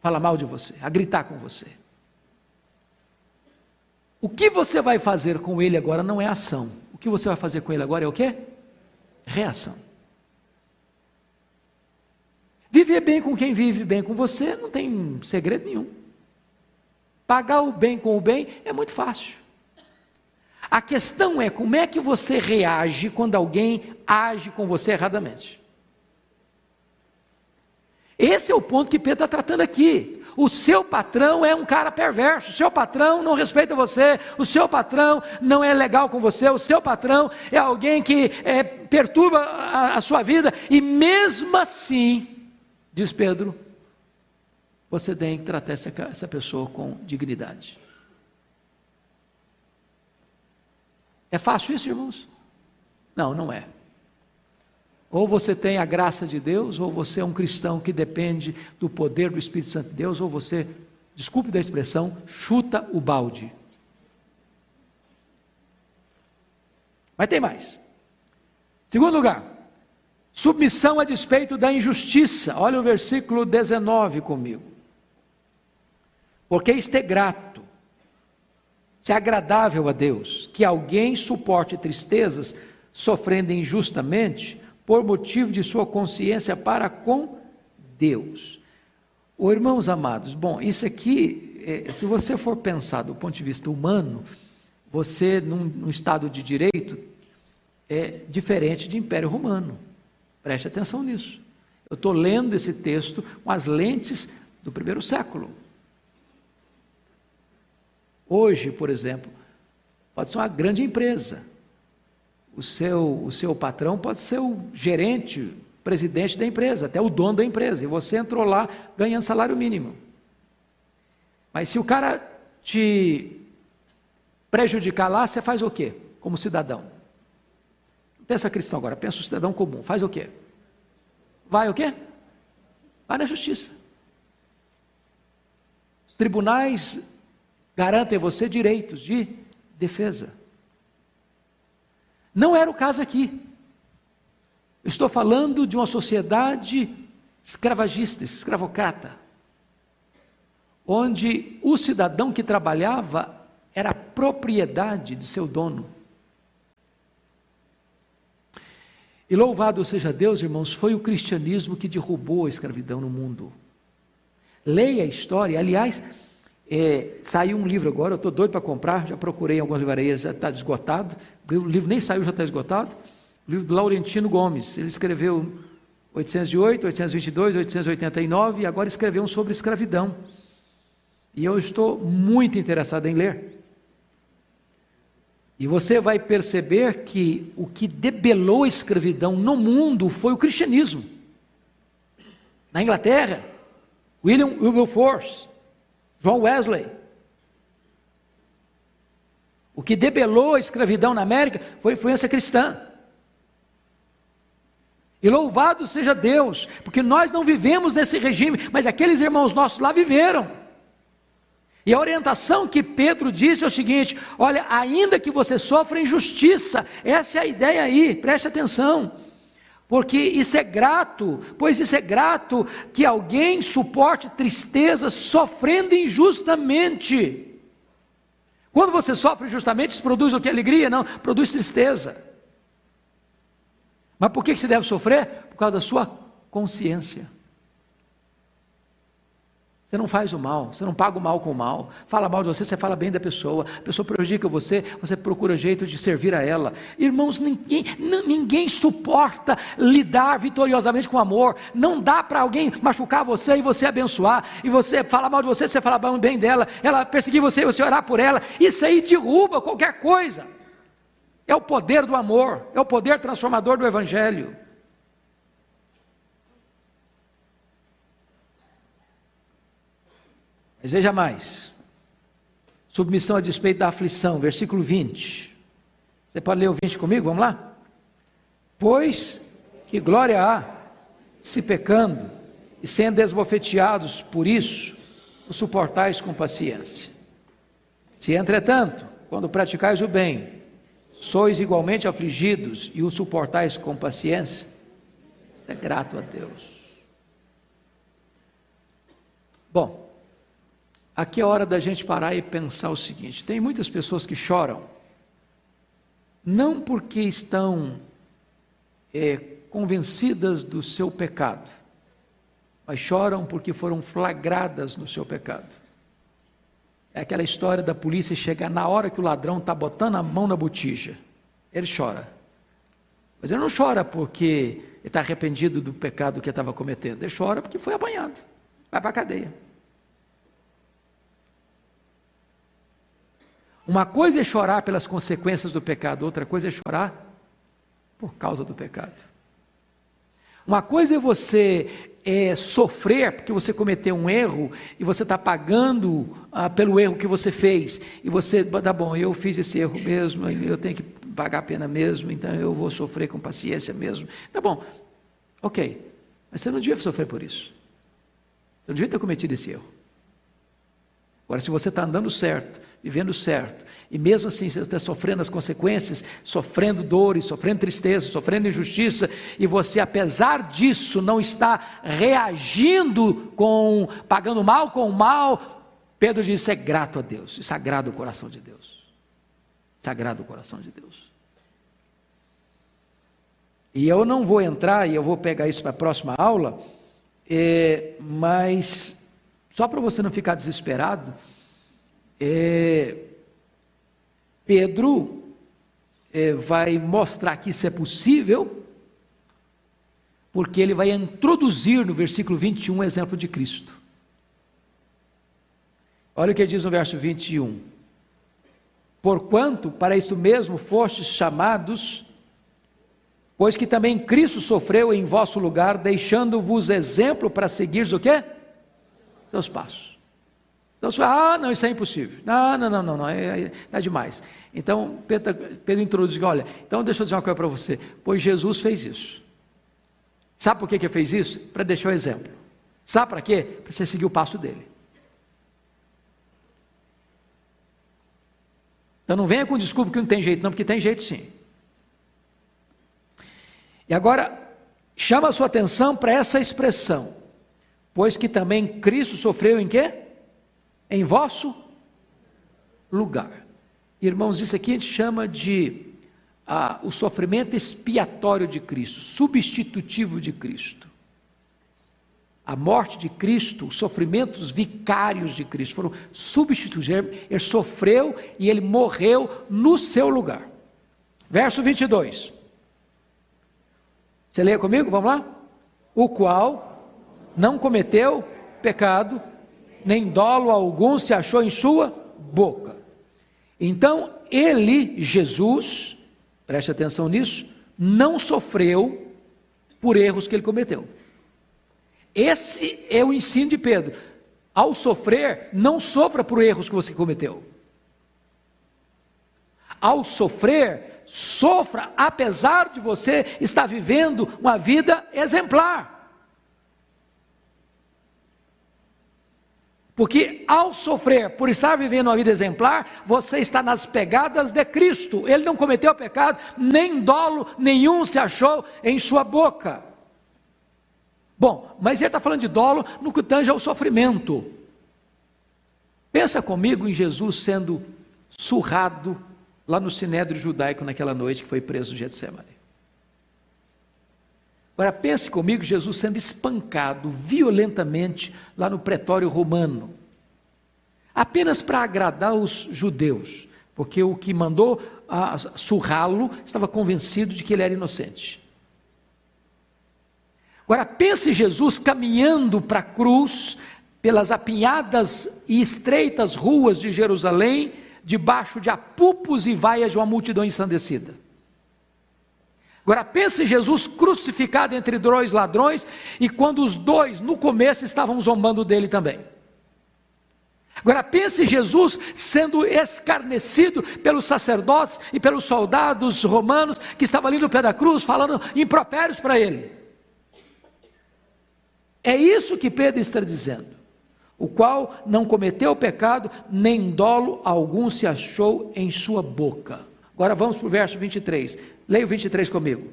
fala mal de você, a gritar com você. O que você vai fazer com ele agora não é ação. O que você vai fazer com ele agora é o quê? Reação. Viver bem com quem vive bem com você não tem segredo nenhum. Pagar o bem com o bem é muito fácil. A questão é como é que você reage quando alguém age com você erradamente. Esse é o ponto que Pedro está tratando aqui. O seu patrão é um cara perverso, o seu patrão não respeita você, o seu patrão não é legal com você, o seu patrão é alguém que perturba a sua vida, e mesmo assim, diz Pedro, você tem que tratar essa pessoa com dignidade. É fácil isso, irmãos? Não, não é. Ou você tem a graça de Deus, ou você é um cristão que depende do poder do Espírito Santo de Deus, ou você, desculpe da expressão, chuta o balde. Mas tem mais. Segundo lugar, submissão a despeito da injustiça. Olha o versículo 19 comigo. Porque isto é grato, se é agradável a Deus, que alguém suporte tristezas, sofrendo injustamente, por motivo de sua consciência para com Deus. Irmãos amados, bom, isso aqui, se você for pensar do ponto de vista humano, você num Estado de Direito é diferente de Império Romano. Preste atenção nisso. Eu estou lendo esse texto com as lentes do primeiro século. Hoje, por exemplo, pode ser uma grande empresa. O seu patrão pode ser o gerente, presidente da empresa, até o dono da empresa, e você entrou lá ganhando salário mínimo. Mas se o cara te prejudicar lá, você faz o quê? Como cidadão. Pensa cristão agora, pensa o cidadão comum, faz o quê? Vai o quê? Vai na justiça. Os tribunais garantem a você direitos de defesa. Não era o caso aqui. Eu estou falando de uma sociedade escravagista, escravocrata, onde o cidadão que trabalhava era propriedade de seu dono. E louvado seja Deus, irmãos, foi o cristianismo que derrubou a escravidão no mundo. Leia a história. Aliás, saiu um livro agora, eu estou doido para comprar, já procurei em algumas livrarias, já está esgotado, o livro nem saiu, já está esgotado, o livro do Laurentino Gomes. Ele escreveu 808, 822, 889 e agora escreveu um sobre escravidão, e eu estou muito interessado em ler. E você vai perceber que o que debelou a escravidão no mundo foi o cristianismo. Na Inglaterra, William Wilberforce, John Wesley. O que debelou a escravidão na América foi a influência cristã. E louvado seja Deus, porque nós não vivemos nesse regime, mas aqueles irmãos nossos lá viveram. E a orientação que Pedro disse é o seguinte: olha, ainda que você sofra injustiça, essa é a ideia aí, preste atenção, porque isso é grato, pois isso é grato que alguém suporte tristeza sofrendo injustamente. Quando você sofre injustamente, isso produz o que? Alegria? Não, produz tristeza. Mas por que você deve sofrer? Por causa da sua consciência. Você não faz o mal, você não paga o mal com o mal. Fala mal de você, você fala bem da pessoa. A pessoa prejudica você, você procura jeito de servir a ela. Irmãos, ninguém suporta lidar vitoriosamente com amor. Não dá para alguém machucar você e você abençoar. E você falar mal de você, você falar bem dela. Ela perseguir você e você orar por ela. Isso aí derruba qualquer coisa. É o poder do amor, é o poder transformador do Evangelho. Mas veja mais, submissão a despeito da aflição, versículo 20, você pode ler o 20 comigo, vamos lá? Pois que glória há, se pecando, e sendo esbofeteados por isso, o suportais com paciência. Se entretanto, quando praticais o bem, sois igualmente afligidos, e o suportais com paciência, isso é grato a Deus. Bom, aqui é a hora da gente parar e pensar o seguinte: tem muitas pessoas que choram, não porque estão convencidas do seu pecado, mas choram porque foram flagradas no seu pecado. É aquela história da polícia chegar na hora que o ladrão está botando a mão na botija, ele chora, mas ele não chora porque ele está arrependido do pecado que ele estava cometendo, ele chora porque foi apanhado, vai para a cadeia. Uma coisa é chorar pelas consequências do pecado, outra coisa é chorar por causa do pecado. Uma coisa é você sofrer porque você cometeu um erro e você está pagando pelo erro que você fez, e você, tá bom, eu fiz esse erro mesmo, eu tenho que pagar a pena mesmo, então eu vou sofrer com paciência mesmo, tá bom, ok, mas você não devia sofrer por isso, você não devia ter cometido esse erro. Agora, se você está andando certo, vivendo certo, e mesmo assim você está sofrendo as consequências, sofrendo dores, sofrendo tristeza, sofrendo injustiça, e você, apesar disso, não está reagindo pagando mal com o mal, Pedro diz: isso é grato a Deus, isso agrada o coração de Deus, isso agrada o coração de Deus. E eu não vou entrar, e eu vou pegar isso para a próxima aula, mas só para você não ficar desesperado, Pedro vai mostrar que isso é possível, porque ele vai introduzir no versículo 21 o exemplo de Cristo. Olha o que ele diz no verso 21: porquanto para isto mesmo fostes chamados, pois que também Cristo sofreu em vosso lugar, deixando-vos exemplo para seguires o quê? Seus passos. Então você fala: não, isso é impossível, não, é demais. Então Pedro introduz: olha, então deixa eu dizer uma coisa para você, pois Jesus fez isso. Sabe por que ele fez isso? Para deixar o exemplo. Sabe para quê? Para você seguir o passo dele. Então não venha com desculpa que não tem jeito não, porque tem jeito sim. E agora, chama a sua atenção para essa expressão, pois que também Cristo sofreu em quê? Em vosso lugar. Irmãos, isso aqui a gente chama de o sofrimento expiatório de Cristo, substitutivo de Cristo. A morte de Cristo, os sofrimentos vicários de Cristo foram substitutivos. Ele sofreu e ele morreu no seu lugar. Verso 22. Você leia comigo? Vamos lá? O qual não cometeu pecado, nem dolo algum se achou em sua boca. Então, ele, Jesus, preste atenção nisso, não sofreu por erros que ele cometeu. Esse é o ensino de Pedro. Ao sofrer, não sofra por erros que você cometeu. Ao sofrer, sofra apesar de você estar vivendo uma vida exemplar. Porque ao sofrer por estar vivendo uma vida exemplar, você está nas pegadas de Cristo. Ele não cometeu pecado, nem dolo nenhum se achou em sua boca. Bom, mas ele está falando de dolo no que tange ao sofrimento. Pensa comigo em Jesus sendo surrado lá no sinédrio judaico naquela noite que foi preso no Getsemane. Agora pense comigo Jesus sendo espancado violentamente lá no pretório romano, apenas para agradar os judeus, porque o que mandou surrá-lo estava convencido de que ele era inocente. Agora pense Jesus caminhando para a cruz, pelas apinhadas e estreitas ruas de Jerusalém, debaixo de apupos e vaias de uma multidão ensandecida. Agora pense Jesus crucificado entre dois ladrões, e quando os dois no começo estavam zombando dele também. Agora pense Jesus sendo escarnecido pelos sacerdotes e pelos soldados romanos que estavam ali no pé da cruz, falando impropérios para ele. É isso que Pedro está dizendo, o qual não cometeu pecado, nem dolo algum se achou em sua boca. Agora vamos para o verso 23, leia o 23 comigo.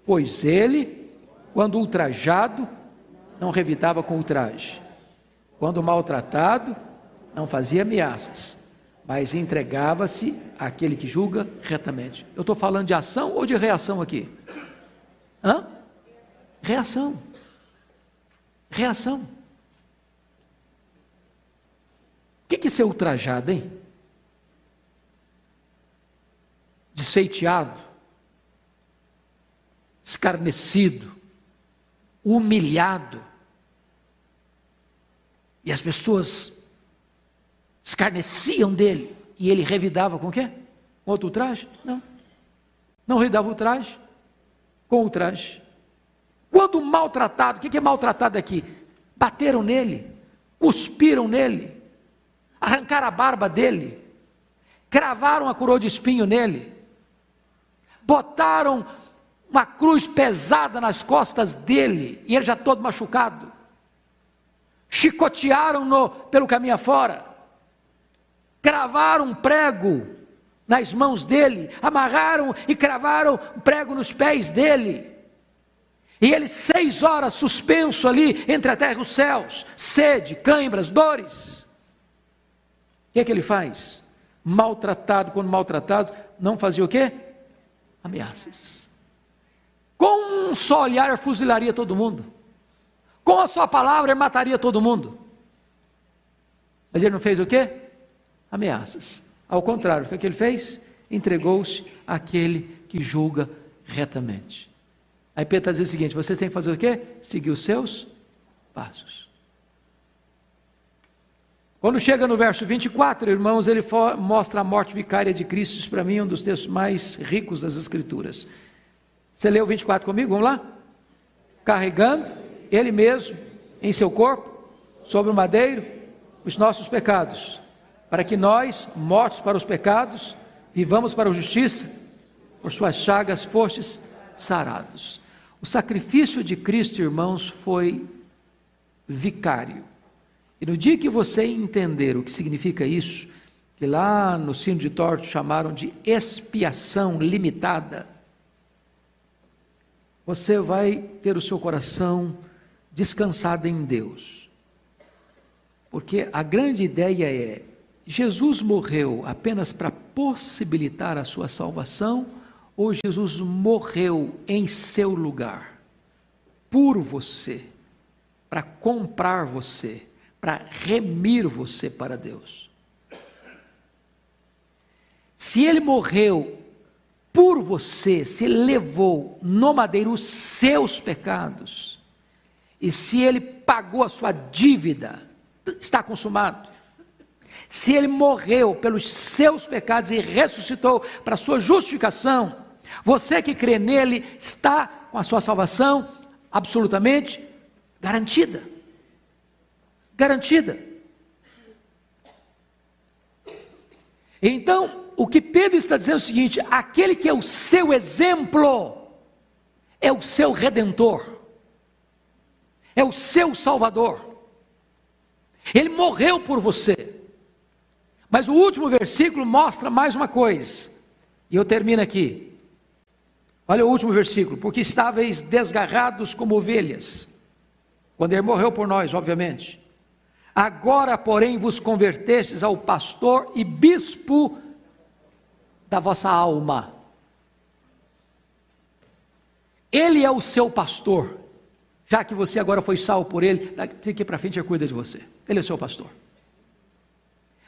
Pois ele, quando ultrajado, não revidava com ultraje, quando maltratado, não fazia ameaças, mas entregava-se àquele que julga retamente. Eu estou falando de ação ou de reação aqui? Reação. Reação. O que é ser ultrajado, hein? Desfeiteado, escarnecido, humilhado. E as pessoas escarneciam dele, e ele revidava com o quê? Com outro ultraje? Não. Não revidava ultraje, com ultraje. Quando maltratado, o que é maltratado aqui? Bateram nele, cuspiram nele, arrancaram a barba dele, cravaram a coroa de espinho nele, botaram uma cruz pesada nas costas dele, e ele já todo machucado, chicotearam-no pelo caminho afora, cravaram um prego nas mãos dele, amarraram e cravaram um prego nos pés dele, e ele 6 horas suspenso ali entre a terra e os céus, sede, cãibras, dores. O que é que ele faz? Maltratado, quando maltratado, não fazia o quê? Ameaças. Com um só olhar ele fuzilaria todo mundo, com a sua palavra ele mataria todo mundo, mas ele não fez o quê? Ameaças. Ao contrário, o que é que ele fez? Entregou-se àquele que julga retamente. Aí Pedro está dizendo o seguinte: vocês têm que fazer o quê? Seguir os seus passos. Quando chega no verso 24, irmãos, ele mostra a morte vicária de Cristo. Isso para mim é um dos textos mais ricos das Escrituras. Você leu o 24 comigo? Vamos lá? Carregando ele mesmo em seu corpo, sobre o madeiro, os nossos pecados, para que nós, mortos para os pecados, vivamos para a justiça. Por suas chagas fostes sarados. O sacrifício de Cristo, irmãos, foi vicário. E no dia que você entender o que significa isso, que lá no Sino de Dort chamaram de expiação limitada, você vai ter o seu coração descansado em Deus. Porque a grande ideia é, Jesus morreu apenas para possibilitar a sua salvação, ou Jesus morreu em seu lugar, por você, para comprar você, para remir você para Deus. Se ele morreu por você, se ele levou no madeiro os seus pecados, e se ele pagou a sua dívida, está consumado. Se ele morreu pelos seus pecados e ressuscitou para a sua justificação, você que crê nele está com a sua salvação absolutamente garantida. Garantida. Então, o que Pedro está dizendo é o seguinte: aquele que é o seu exemplo, é o seu redentor, é o seu salvador. Ele morreu por você. Mas o último versículo mostra mais uma coisa, e eu termino aqui. Olha o último versículo: porque estáveis desgarrados como ovelhas, quando ele morreu por nós, obviamente. Agora, porém, vos convertestes ao pastor e bispo da vossa alma. Ele é o seu pastor, já que você agora foi salvo por ele, daqui para frente ele cuida de você. Ele é o seu pastor.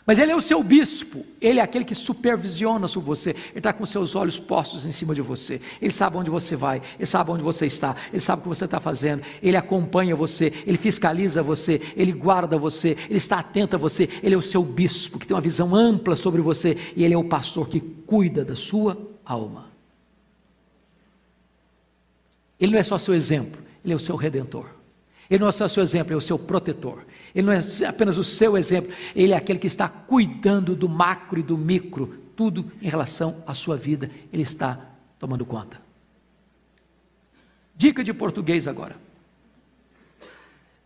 Mas ele é o seu bispo, ele é aquele que supervisiona sobre você, ele está com seus olhos postos em cima de você, ele sabe onde você vai, ele sabe onde você está, ele sabe o que você está fazendo, ele acompanha você, ele fiscaliza você, ele guarda você, ele está atento a você, ele é o seu bispo, que tem uma visão ampla sobre você, e ele é o pastor que cuida da sua alma. Ele não é só seu exemplo, ele é o seu redentor. Ele não é só o seu exemplo, é o seu protetor. Ele não é apenas o seu exemplo, ele é aquele que está cuidando do macro e do micro, tudo em relação à sua vida, ele está tomando conta. Dica de português agora.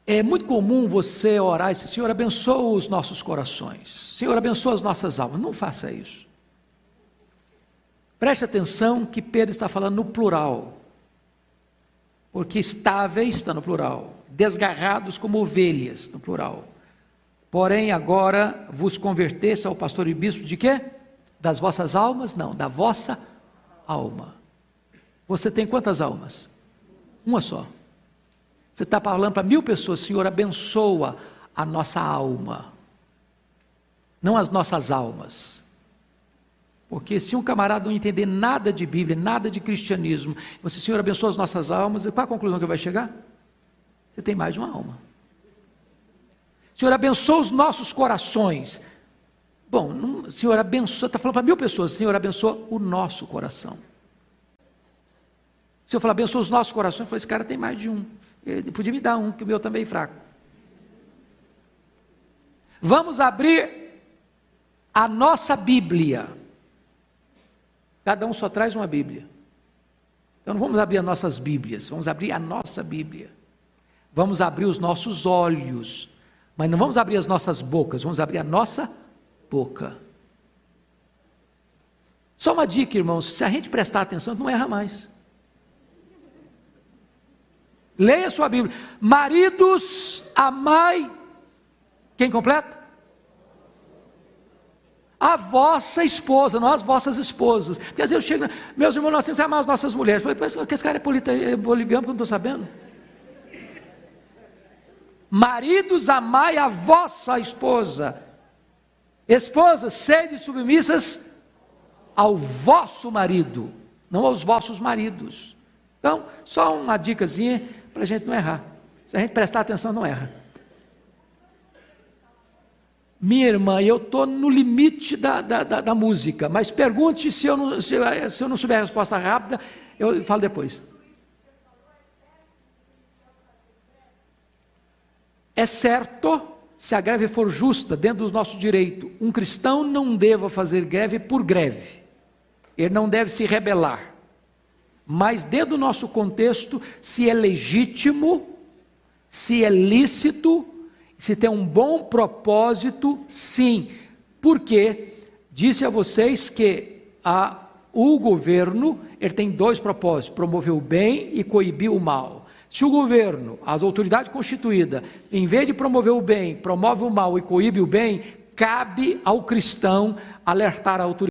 É muito comum você orar e dizer: Senhor, abençoa os nossos corações, Senhor, abençoa as nossas almas. Não faça isso. Preste atenção que Pedro está falando no plural. Porque estáveis, está no plural, desgarrados como ovelhas, no plural. Porém agora vos convertesse ao pastor e bispo de quê? Das vossas almas? Não, da vossa alma. Você tem quantas almas? Uma só. Você está falando para 1000 pessoas: Senhor, abençoa a nossa alma, não as nossas almas. Porque se um camarada não entender nada de Bíblia, nada de cristianismo, você: Senhor, abençoa as nossas almas, e qual a conclusão que vai chegar? Você tem mais de uma alma. Senhor, abençoa os nossos corações. Bom, não, Senhor, abençoa, está falando para 1000 pessoas: Senhor, abençoa o nosso coração. Se eu falar abençoa os nossos corações, eu falei: esse cara tem mais de um, ele podia me dar um, que o meu também é fraco. Vamos abrir a nossa Bíblia. Cada um só traz uma Bíblia. Então não vamos abrir as nossas Bíblias, vamos abrir a nossa Bíblia. Vamos abrir os nossos olhos, mas não vamos abrir as nossas bocas, vamos abrir a nossa boca. Só uma dica, irmãos: se a gente prestar atenção, não erra mais. Leia a sua Bíblia. Maridos, amai. Quem completa? A vossa esposa, não as vossas esposas. Porque às vezes eu chego, meus irmãos, nós temos que amar as nossas mulheres. Eu falei: que esse cara é poligâmico, eu não estou sabendo. Maridos, amai a vossa esposa. Esposas, sede submissas ao vosso marido, não aos vossos maridos. Então, só uma dicasinha para a gente não errar. Se a gente prestar atenção, não erra. Minha irmã, eu estou no limite da música, mas pergunte, se eu não souber a resposta rápida, eu falo depois. É certo, se a greve for justa, dentro do nosso direito, um cristão não deva fazer greve por greve, ele não deve se rebelar, mas dentro do nosso contexto, se é legítimo, se é lícito, se tem um bom propósito, sim, Porque disse a vocês que o governo ele tem dois propósitos: promover o bem e coibir o mal. Se o governo, as autoridades constituídas, em vez de promover o bem, promove o mal e coíbe o bem, cabe ao cristão alertar a autoridade.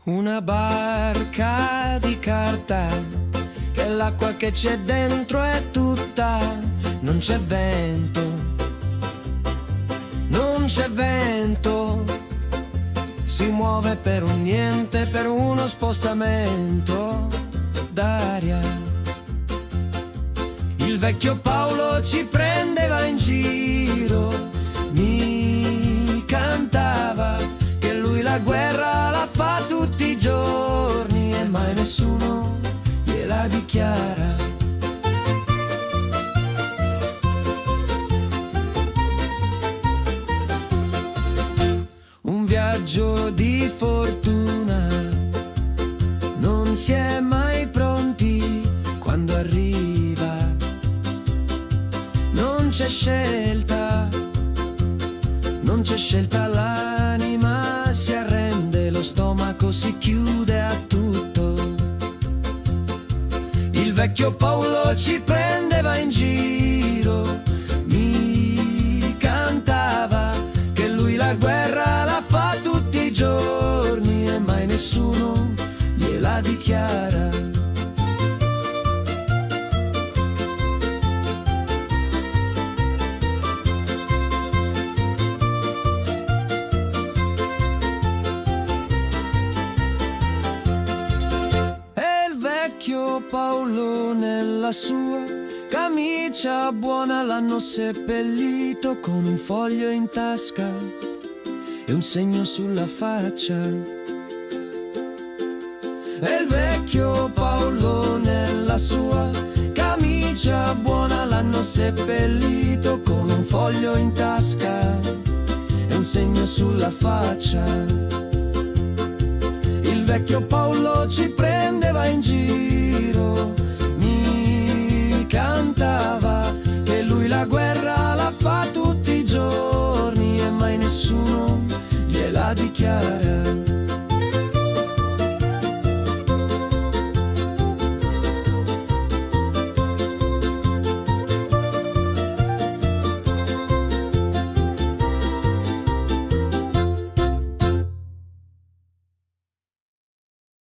Una barca di carta, che l'acqua che c'è dentro è tutta, non c'è vento, non c'è vento, si muove per un niente, per uno spostamento d'aria. Il vecchio Paolo ci prendeva in giro, mi cantava che lui la guerra la fa tutti i giorni e mai nessuno gliela dichiara. Un viaggio di fortuna, non si è mai pronti quando arriva, non c'è scelta, non c'è scelta, l'anima si arrende, lo stomaco si chiude a tutto. Il vecchio Paolo ci prendeva in giro, mi cantava che lui la guerra la fa tutti i giorni e mai nessuno gliela dichiara. Paolo nella sua camicia buona l'hanno seppellito con un foglio in tasca e un segno sulla faccia. E il vecchio Paolo nella sua camicia buona l'hanno seppellito con un foglio in tasca e un segno sulla faccia. Il vecchio Paolo